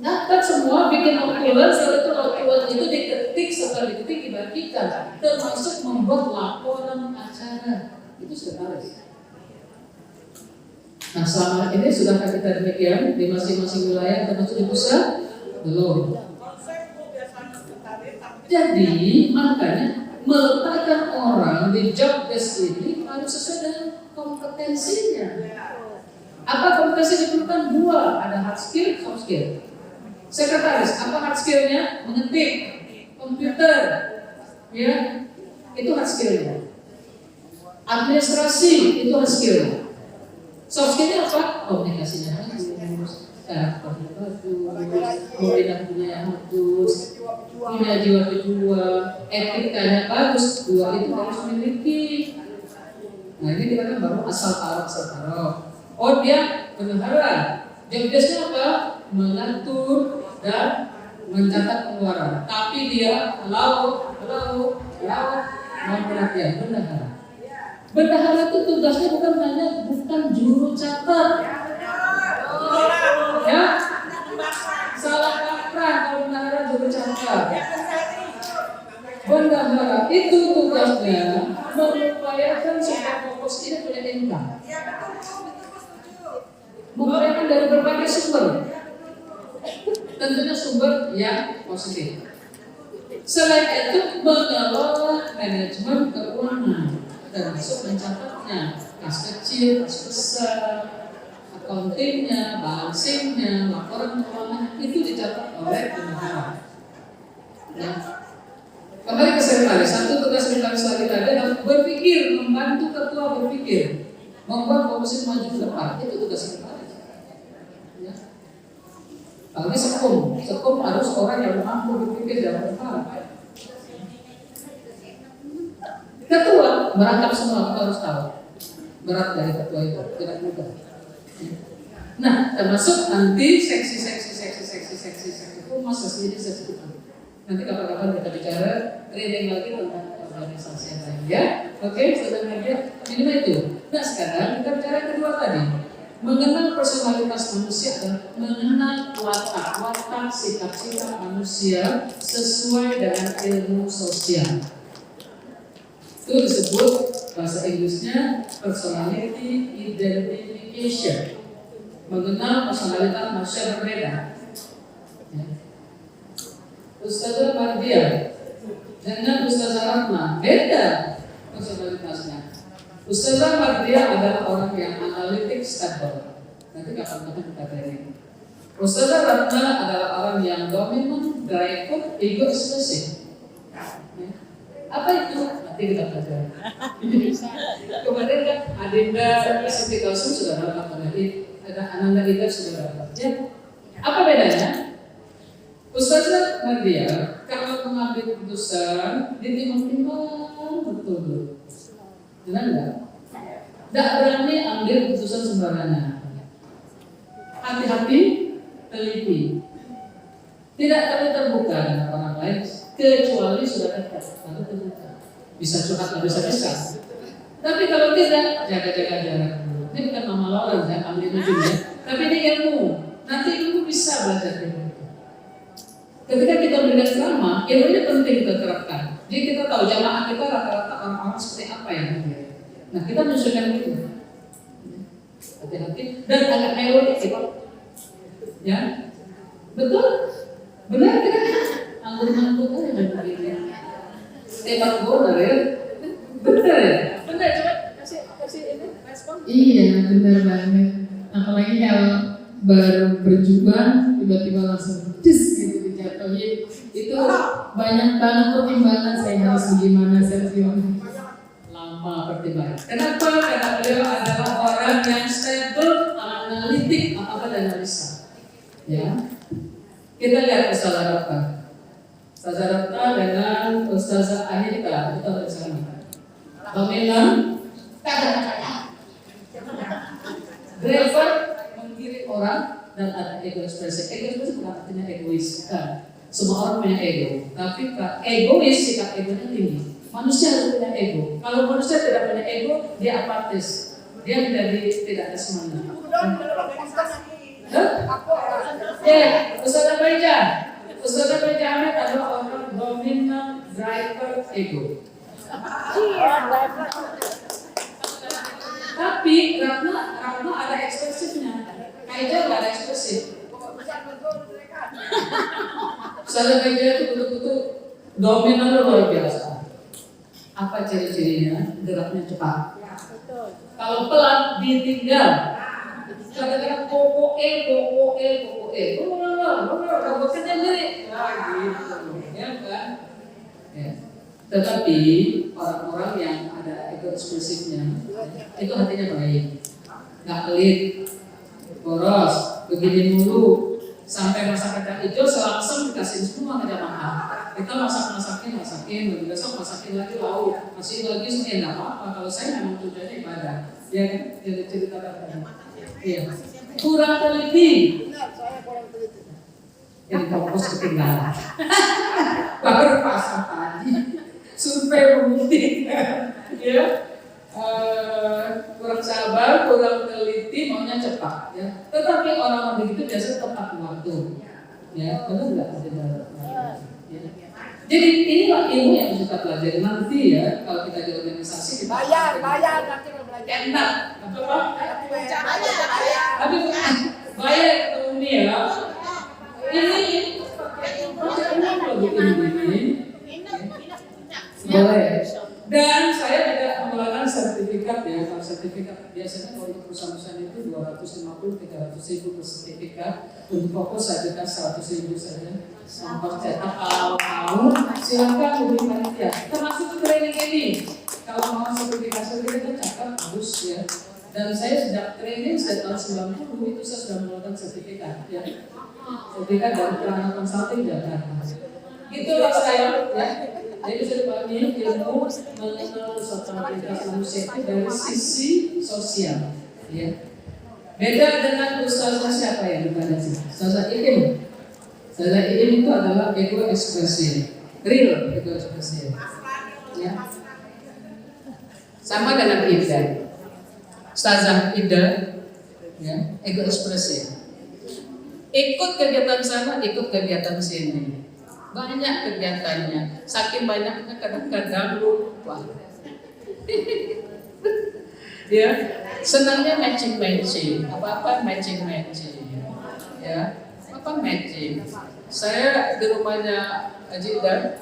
Dapat semua bikin notulen, setelah itu notulen itu diketik, setelah diketik dibagikan, termasuk membuat laporan acara. Itu sekretaris. Nah, selama ini sudahkah kita demikian di masing-masing wilayah termasuk di pusat? Belum. Jadi makanya meletakkan orang di job desk ini harus sesuai dengan kompetensinya. Apa kompetensi diperlukan? Dua, ada hard skill, soft skill. Sekretaris, apa hard skillnya? Mengetik, komputer, ya, itu hard skillnya. Administrasi, itu hard skillnya. Soft skillnya apa? Komunikasinya bagus, karakternya bagus, koordinasinya yang bagus, punya jiwa berjuang, etikanya bagus. Dua itu harus memiliki. Nah, ini kita kan baru asal taruh. Oh, dia bendahara. Job desk-nya apa? Mengatur dan mencatat pengeluaran. Tapi dia laut, memperhatikan bendahara. Bendahara itu tugasnya bukan juru catat. Ya, salah kaprah kalau bendahara juru catat. Bendahara itu tugasnya mengupayakan supaya fokus ini punya income. Mengupayakan dari berbagai sumber. Tentunya sumber yang positif. Selain itu mengelola manajemen keuangan, termasuk mencatatnya, kas kecil, kas besar, accountingnya, balancingnya, laporan keuangan itu dicatat oleh bendahara. Ya. Kembali ke sekretaris, satu tugas sekretaris lagi tadi adalah berpikir, membantu ketua berpikir, membuat komisi maju ke depan. Itu tugas sekretaris. Ya. Apalagi sekum harus orang yang mampu berpikir dan berpikir. Ketua merangkap semua, kita harus tahu berat dari ketua itu, tidak mudah. Nah, termasuk nanti seksi itu masa sendiri seksi itu. Nanti kapan-kapan kita bicara training lagi tentang organisasi yang lain, ya. Oke, sudah media minimal itu. Nah, sekarang kita bicara kedua tadi, mengenal personalitas manusia dan mengenal watak sikap manusia sesuai dengan ilmu sosial. Itu disebut bahasa Inggrisnya personality identification. Mengenal personalitas manusia berbeda. Ya. Ustazah Mardia dengan Ustazah Rahma beda. personalitasnya. Ustazah Mardia adalah orang yang analitik stable. Nanti kapan-kapan kita training. Ustazah Ratna adalah orang yang dominan, driver, ego ekspresif. Apa itu? Nanti kita pelajari. Kemarin kan Adinda Siti Kalsum sudah dapat, ada Ananda Ida sudah dapat. Ya. Apa bedanya? Ustazah Mardia kalau mengambil keputusan ditimbang-timbang betul. Benar enggak? Tidak berani ambil keputusan sembarangan. Hati-hati, teliti. Tidak terlalu terbuka dengan orang lain, kecuali sudah dekat, lalu terbuka. Bisa curhat, bisa. Tapi kalau tidak, jaga-jaga jarak dulu. Ini bukan Mama Lauren, saya ambil ujungnya. Tapi ini ilmu. Nanti ilmu bisa belajar ilmu. Ketika kita belajar ceramah, ilmu ini penting kita terapkan. Jadi kita tahu jamaah kita rata-rata orang-orang seperti apa yang hadir. Nah kita menyesuaikan itu. Hati-hati dan agak elodik ya, betul, benar tidak? Anggur-anggur kan ada begini. Tembak bola ya, benar ya, benar. Coba kasih ini respon. Iya, benar banget. Apalagi kalau baru berjuang tiba-tiba langsung gitu dijatuhin. Itu banyak banget pertimbangan, saya harus gimana. Lama pertimbangan. Kenapa? Karena beliau adalah orang yang stable, analitik, apa dan analisa. Ya, kita lihat Ustazah Ratna. Ustazah Ratna dengan Ustazah Anita itu bersama. Dominan, driver, menggiring orang, dan ada ego ekspresif. Ego ekspresif bukan artinya egois. Semua orang punya ego, tapi egois sikap egonya tinggi. Manusia harus punya ego. Kalau manusia tidak punya ego, dia apatis. Dia tidak ada semangat. Ya, Ustazah Baija Ahmed adalah orang dominan, driver, ego. Tapi Ratna ada ekspresifnya. Baija nggak ada ekspresif. Ustazah Baija itu betul-betul dominan luar biasa. Apa ciri-cirinya? Geraknya cepat. Kalau pelan ditinggal. Kadang-kadang pokoe, kerja sendiri. Ya kan? Ya. Tetapi orang-orang yang ada ego ekspresifnya itu hatinya baik, nggak pelit, boros, begini mulu, sampai masak kacang hijau langsung dikasih semua ke jamaah. Kita masakin, besok masakin lagi lauk, masih lagi enak apa? Kalau saya memang tujuannya ibadah, ya kan? Jadi cerita tadi. Iya. Kurang teliti. Yang fokus ketinggalan. Baru pasang tadi. Survei membuktikan. Ya. Kurang sabar, kurang teliti, maunya cepat. Ya. Tetapi orang begitu biasanya tepat waktu. Ya, benar nggak? Ya. Jadi inilah ilmu yang kita pelajari nanti ya. Kalau kita di organisasi kita bayar nanti belajar. Enak. Apa? Tapi bayar ketemu ini ya. Ini boleh. Dan saya tidak mengeluarkan sertifikat ya. Kalau sertifikat biasanya untuk perusahaan-perusahaan itu 250-300 ribu per sertifikat. Untuk fokus saja kan 100 ribu saja. Sampah cetak kalau mau silakan hubungi panitia. Termasuk training ini. Kalau mau sertifikasi kita cakap harus ya. Dan saya sejak training sejak tahun 90 itu saya sudah mengeluarkan sertifikat ya. Sertifikat dari Prana Consulting Jakarta. Itulah saya ya. Jadi saya dipahami ilmu mengenal stabilitas manusia itu dari sisi sosial ya. Beda dengan ustazah siapa yang berada di sini? Ustazah Ilim. Ustazah Ilim itu adalah ego ekspresif. Real ego ekspresif. Ya. Sama dengan Ida. Ustazah Ida ya, ego ekspresif. Ikut kegiatan sana, ikut kegiatan sini. Banyak kegiatannya. Saking banyaknya kadang-kadang lupa. Ya, senangnya matching. Apa-apa matching. Ya, apa matching. Saya di rumahnya Haji Ida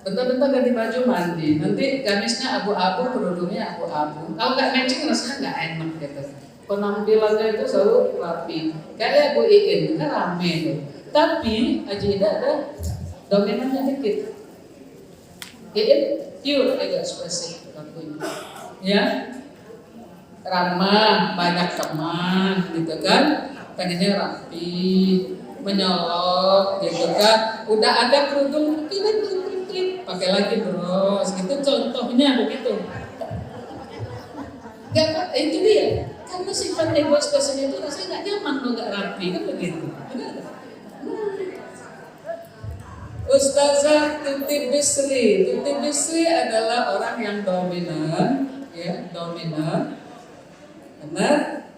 Bentar-bentar ganti baju mandi, nanti gamisnya abu-abu, kerudungnya abu-abu. Kalau nggak matching rasanya nggak enak gitu. Penampilannya itu selalu rapi. Kayak Bu Iin kan rame tuh. Tapi Haji Ida ada dominannya dikit. Iin pure agak ekspresif lakunya. Ya, ramah, banyak teman gitu kan. Pengennya rapi, menyolok gitu kan. Udah ada kerudung pakai lagi bros, gitu contohnya begitu. Gak, itu dia. Karena sifat ego ekspresinya itu rasanya nggak nyaman kalau nggak rapi kan begitu. Ustazah Tuti Bisri adalah orang yang dominan, ya dominan, benar.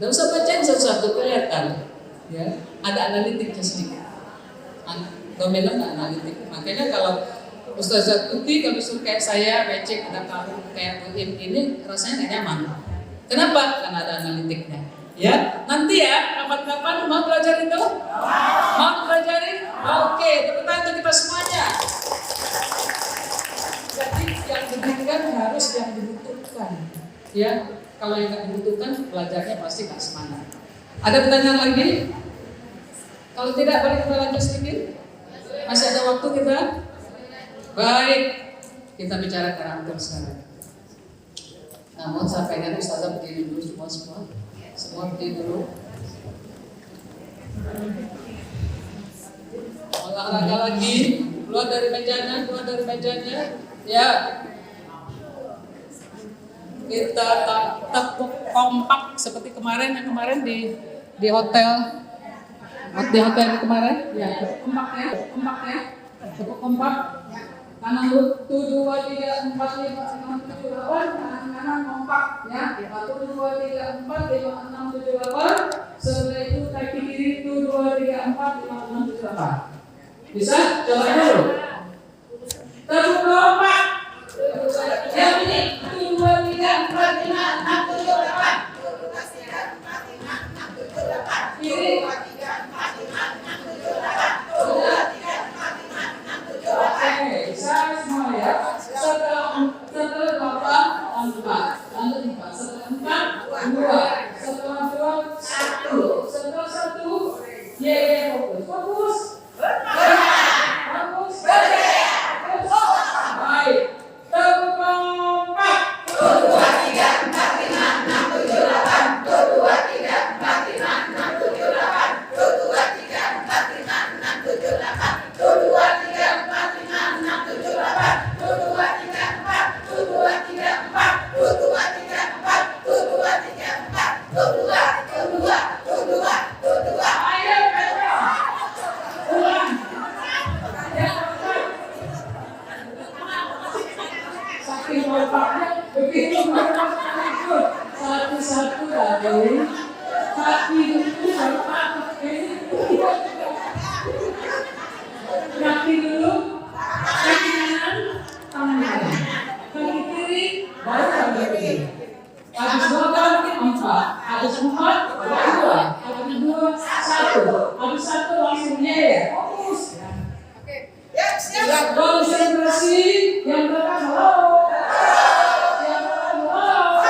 Gak usah bacain satu-satu kelihatan, ya ada analitiknya sedikit. Dominan analitik. Makanya kalau Ustazah Tuti kalau suruh kayak saya becek ada kamu kayak Bu Im ini rasanya nggak nyaman. Kenapa? Karena ada analitiknya. Ya, nanti ya kapan-kapan mau belajar itu? Mau belajarin? Oke, tepuk tangan untuk kita semuanya. Jadi yang dibutuhkan harus yang dibutuhkan. Ya, kalau yang nggak dibutuhkan belajarnya pasti nggak semangat. Ada pertanyaan lagi? Kalau tidak boleh kita lanjut sedikit. Masih ada waktu kita? Baik, kita bicara karakter sekarang. Namun saya pengen Ustazah berdiri dulu semua berdiri dulu. Olahraga lagi, keluar dari mejanya, ya. Kita tepuk kompak seperti kemarin di hotel. Di hotel yang kemarin, ya kompak ya. Tepuk kompak. Kanan dulu, 1, 2, 3, 4, 5, 6, 7, 8. Kanan kompak ya. 1, 2, 3, 4, 5, 6, 7, 8. Setelah itu kaki kiri 1, 2, 3, 4, 5, 6, 7, 8. Bisa? Coba dulu. Tepuk kompak. Yang ini 1, 2, 3, 4, 5, 6, 7, 8. Kiri. Saya semua ya. Setelah 8 4. Lanjut 4. Setelah 4 2. Setelah 2 1. Setelah 1 fokus. Fokus. Baik. Tepuk kompak. 1, 2, 3, 4, 5, 6, 7, 8. 1, 2, 3, 4, 5, 6, 7, 8. 1, 2, 3, 4, 5, 6, 7, 8. 1, 2, 3, 4, 5, 6, 7, 8. 1, 2, 3, 4. 1, 2, 3, 4. 1, 2, 3, 4. 1, 2, 3, 4. 1, 2. Ayo Petra. Ulang. Saking kompaknya begitu ikut. Satu-satu tadi. Kaki dulu baru pakai. Kaki dulu. Kaki kanan, tangan kanan. Kaki kiri, baru kaki kiri. Habis 2 kali 4. Habis 4, 2. Habis 2, 1. Habis 1 langsung ya. Fokus. Siap. Konsentrasi. Yang belakang halo. Yang belakang halo.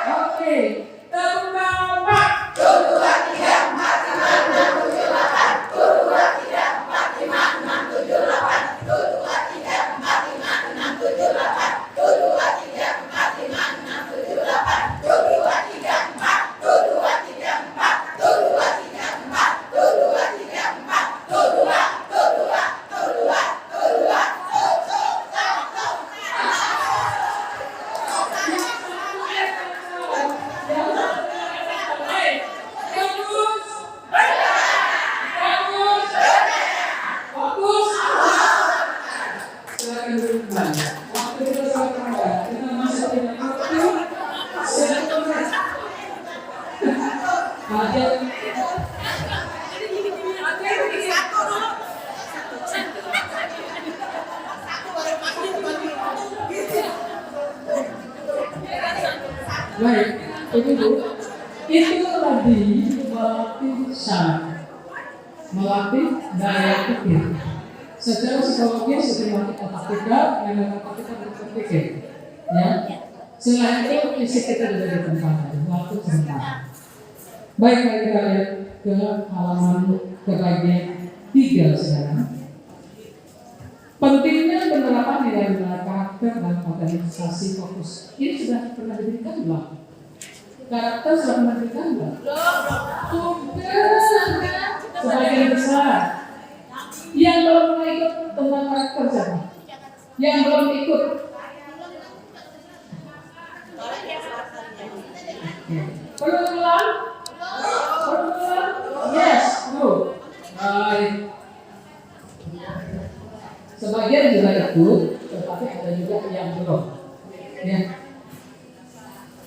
Oke. Tepuk kompak. 1, 2, 3, 4, 5, 6, 7, 8. 1, 2, 3, 4, 5, 6, 7, 8. 1, 2, 3, 4, 5, 6, 7, 8. 1, 2, 3, 4, 5, 6, 7, 8. 1, 2, 3, 4. 1, 2, 3, 4. 1, 2, 3, 4. 1, 2, 3, 4. 1, 2. Baik, itu tadi melatih syaraf, melatih daya pikir. secara psikologis seperti otak kita, yang otak kita berpikir, ya. Selain itu fisik kita juga ditempatkan, waktu sebentar. Baik, kita lihat ke halaman ke bagian 3 sekarang. Pentingnya penerapan nilai-nilai karakter dan organisasi fokus. Ini sudah pernah diberikan belum? Karakter sudah pernah diberikan belum? Sebagian besar. Yang belum pernah ikut tentang karakter siapa? Yang belum ikut? Perlu ulang? Perlu ulang? Yes, no. Baik. Sebagian juga ikut, tetapi ada juga yang belum. Ya.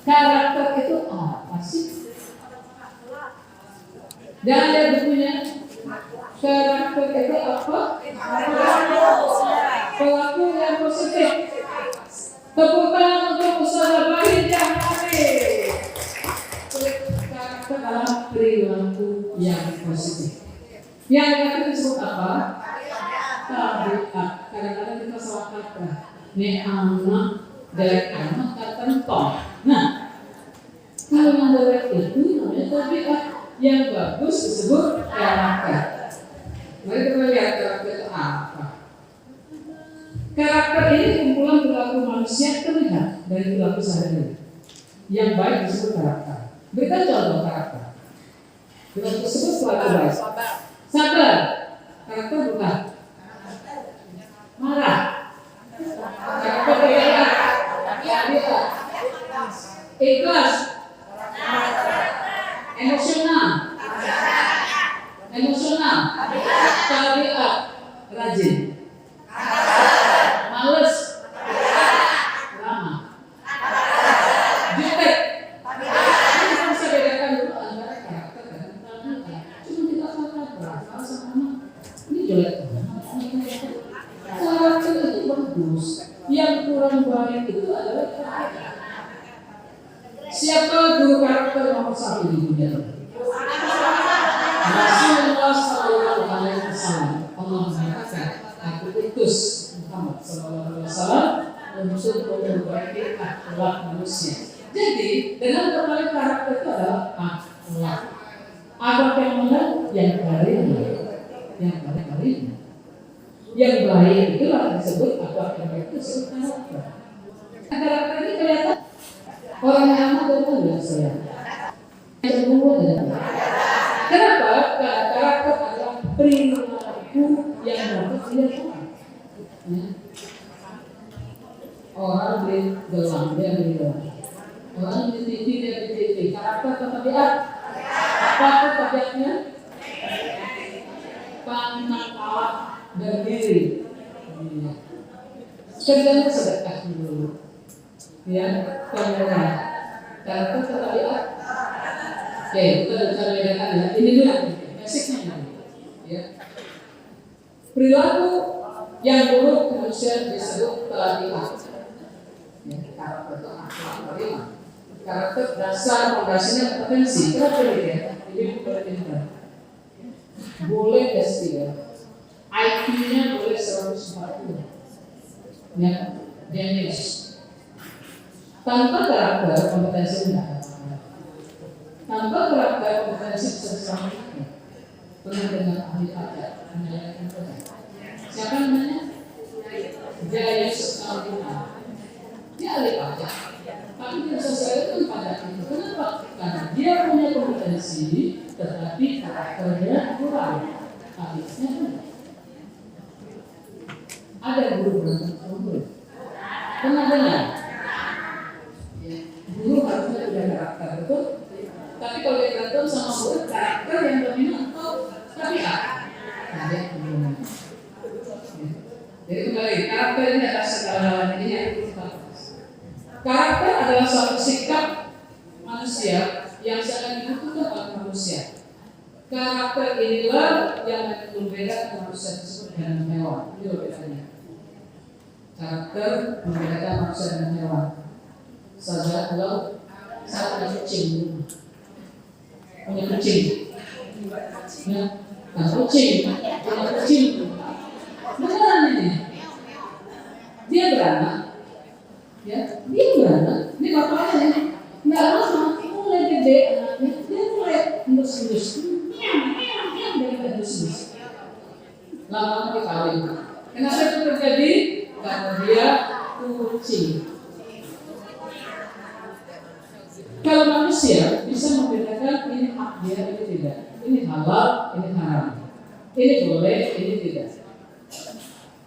Karakter itu apa sih? Jangan lihat bukunya. Karakter itu apa? Pelaku yang positif. Tepuk tangan untuk usaha baik yang baik. Karakter adalah perilaku yang positif. Yang negatif disebut apa? Tabiat. Kadang-kadang kita salah kata. Ini anak dari anak kata entong. Nah, kalau yang jelek itu namanya tabiat. Yang bagus disebut karakter. Mari kita lihat karakter itu apa. Karakter ini kumpulan perilaku manusia terlihat dari perilaku sehari-hari. Yang baik disebut karakter. Berikan contoh karakter. Perilaku tersebut perilaku baik. Sabar. Karakter bukan. Marah. Karakter bergerak. Ikhlas. Emosional. Emosional. Tabiat. Rajin. Males. Ramah. Jutek. Kita bisa bedakan dulu antara karakter dan tabiat. Cuma kita salah sama ini jelek. Karakter itu bagus. Yang kurang baik itu adalah tabiat. Siapa guru karakter nomor 1 di dunia? Rasulullah Sallallahu Alaihi Wasallam. Allah mengatakan, aku utus Muhammad Sallallahu Alaihi Wasallam untuk memperbaiki akhlak manusia. Jadi dengan berbagai karakter itu adalah akhlak. Akhlak yang mana? Yang baik, yang baik. Yang baik itulah disebut akhlak yang baik itu disebut karakter. Karakter ini kelihatan. Orang yang amat betul saya. Kenapa? Karena karakter adalah perilaku yang dapat dilakukan. Orang beli gelang, dia beli gelang. Orang beli TV, dia beli TV. Karakter atau tabiat? Apa tabiatnya? Pangkalan berdiri. Kerjanya sedekah dulu. Ya, pemeran karakter tabiat. Oke, kita bicara bedakan ya. Ini dulu, basicnya. Ya. Perilaku yang buruk manusia disebut tabiat. Ya, karakter itu akhlak. Karakter dasar fondasinya kompetensi. Kita boleh ya, ini berpintar. Boleh S3. IQ-nya boleh 140. Ya, genius. Tanpa karakter kompetensi tidak ada. Tanpa karakter kompetensi bisa disampaikan. Pernah dengan ahli pajak, menyalakan pajak. Siapa namanya? Jaya Sukamuna. Dia ahli pajak. Tapi dia selesaikan pajak itu. Kenapa? Karena dia punya kompetensi, tetapi karakternya kurang. Habisnya tidak. Ada guru berantem guru. Pernah dengar? Guru harusnya punya karakter, betul? Tapi kalau dia berantem sama murid, karakter yang dominan atau tabiat? Tabiat dominan. Jadi kembali, karakter ini adalah segala ini yang kita bahas. Karakter adalah suatu sikap manusia yang sangat dibutuhkan oleh manusia. Karakter inilah yang membedakan manusia tersebut dengan hewan. Itu bedanya. Karakter membedakan manusia dengan hewan. Saja kalau saya punya kucing, ya, nah kucing, punya kucing, mana beranak, ya dia beranak, ini bapaknya nggak lama, mulai gede anaknya, dia mulai endus-endus, lama dikawin. Kenapa itu terjadi? Karena dia kucing. Kalau manusia bisa membedakan ini hak dia, ini tidak, ini halal, ini haram, ini boleh, ini tidak.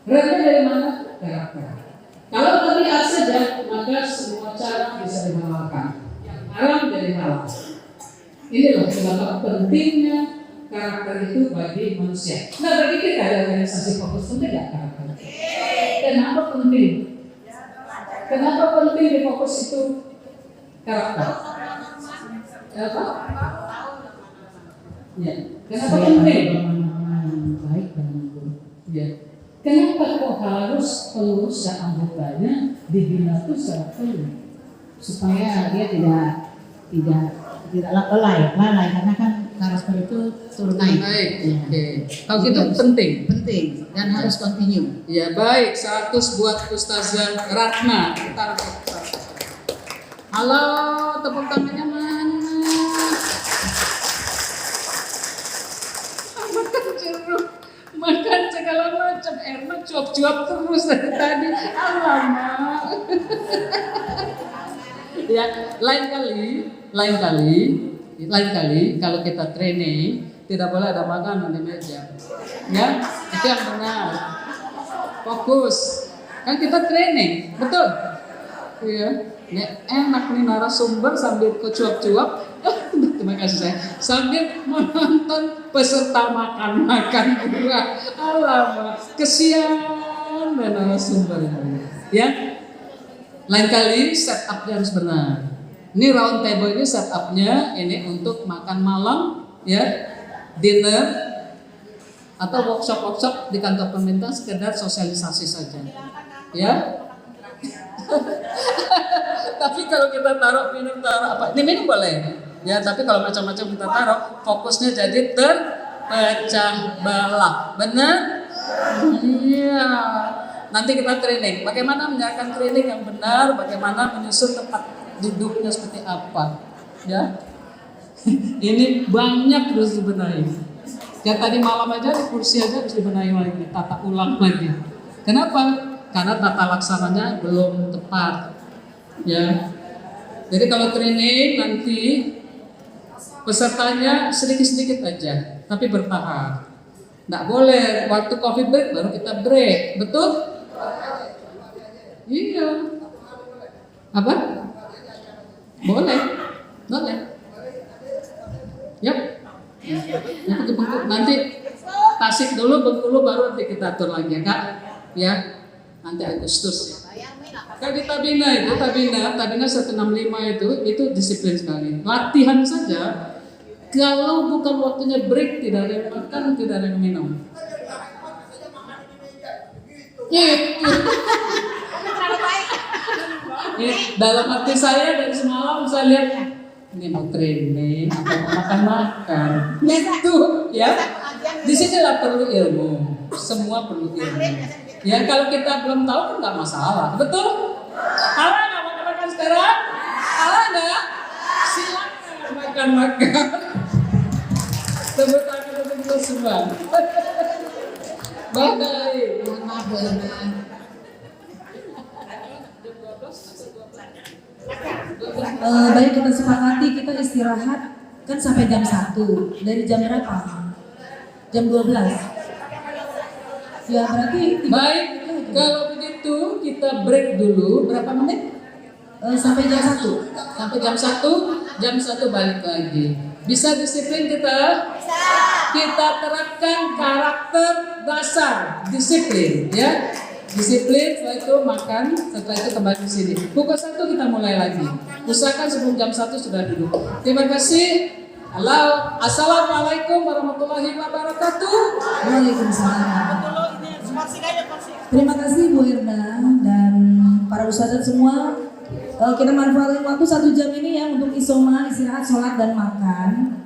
Remnya dari mana? Karakter. Kalau tabiat saja, maka semua cara bisa dihalalkan. Yang haram jadi halal. Inilah betapa pentingnya karakter itu bagi manusia. Nah, bagi kita ada organisasi fokus penting nggak karakter? Kenapa penting? Kenapa penting di fokus itu karakter? Apa? Ya. Kenapa penting? Baik dan buruk. Ya. Kenapa kok harus pengurus dan anggotanya dibina itu secara penuh? Supaya dia tidak lalai karena kan karakter itu turun naik. Baik. Ya. Oke. Kalau itu penting. Penting dan harus continue. Ya baik. 100 buat Ustazah Ratna. Taruh ke Ustazah. Halo, tepuk tangannya mana? Makan jeruk, makan segala macam, enak cuap-cuap terus dari tadi. Alamak. Ya, lain kali kalau kita training tidak boleh ada makanan di meja. Ya, itu yang benar. Fokus. Kan kita training, betul? Iya. Ya, enak nih narasumber sambil cuap-cuap. Terima kasih saya. Sambil menonton peserta makan buah. Alamak, kesian dan narasumber ini. Ya. Lain kali setupnya harus benar. Ini round table ini setupnya ini untuk makan malam, ya, dinner atau workshop di kantor pemerintah sekedar sosialisasi saja, ya. Tapi kalau kita taruh minum apa? Ini minum boleh, ya. Tapi kalau macam-macam kita taruh, fokusnya jadi terpecah belah, benar? Iya. Nanti kita training, bagaimana menjalankan training yang benar, bagaimana menyusun tempat duduknya seperti apa, ya. Ini banyak terus dibenahi. Ya tadi malam aja di kursi aja harus dibenahi lagi, tata ulang lagi. Kenapa? Karena tata laksananya belum tepat, ya. Jadi kalau training nanti pesertanya sedikit-sedikit aja, tapi bertahap. Nggak boleh waktu coffee break baru kita break, betul? Iya. Apa? Boleh. Yap. Nanti Tasik dulu, Bengkulu baru nanti kita atur lagi ya Kak. Ya. Nanti Agustus. Kayak di Tabina 165 itu disiplin sekali. Latihan saja. Kalau bukan waktunya break, tidak ada yang makan, tidak ada yang minum. Dalam hati saya dari semalam saya lihat ini mau training atau mau makan-makan. Itu ya. Di sinilah perlu ilmu. Semua perlu ilmu. Ya kalau kita belum tahu kan nggak masalah. Betul? Salah nggak makan-makan sekarang? Salah nggak? Silakan makan-makan. Tepuk tangan untuk kita semua. Baik. Maaf Baik, kita sepakati kita istirahat kan sampai jam 1. Dari jam berapa? Jam 12. Ya berarti baik. Kalau begitu kita break dulu berapa menit? Sampai jam 1. Sampai jam 1 balik lagi. Bisa disiplin kita? Bisa. Kita terapkan karakter dasar disiplin, ya. Disiplin, setelah itu makan, setelah itu kembali ke sini. Pukul 1 kita mulai lagi. Usahakan sebelum jam 1 sudah duduk. Terima kasih. Halo, assalamualaikum warahmatullahi wabarakatuh. Waalaikumsalam. Terima kasih Bu Irna dan para ustadzah semua. Kita manfaatin waktu 1 jam ini ya untuk isoma, istirahat, sholat dan makan.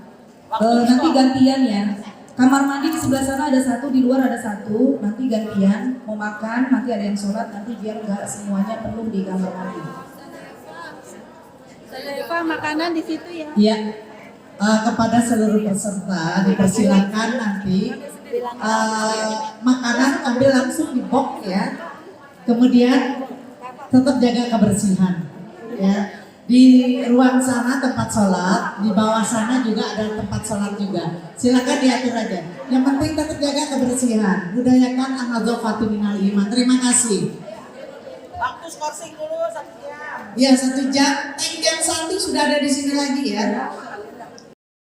Nanti gantian ya. Kamar mandi di sebelah sana ada satu, di luar ada satu. Nanti gantian, mau makan, nanti ada yang sholat, nanti biar nggak semuanya penuh di kamar mandi. Eva, makanan di situ ya. Ya, kepada seluruh peserta dipersilakan nanti makanan ambil langsung di box ya. Kemudian tetap jaga kebersihan ya. Di ruang sana tempat sholat, di bawah sana juga ada tempat sholat juga. Silakan diatur aja. Yang penting tetap jaga kebersihan. Budayakan an-nadzafatu minal iman. Terima kasih. Waktu skorsing dulu 1 jam. Ya 1 jam. Tank jam 1 sudah ada di sini lagi ya.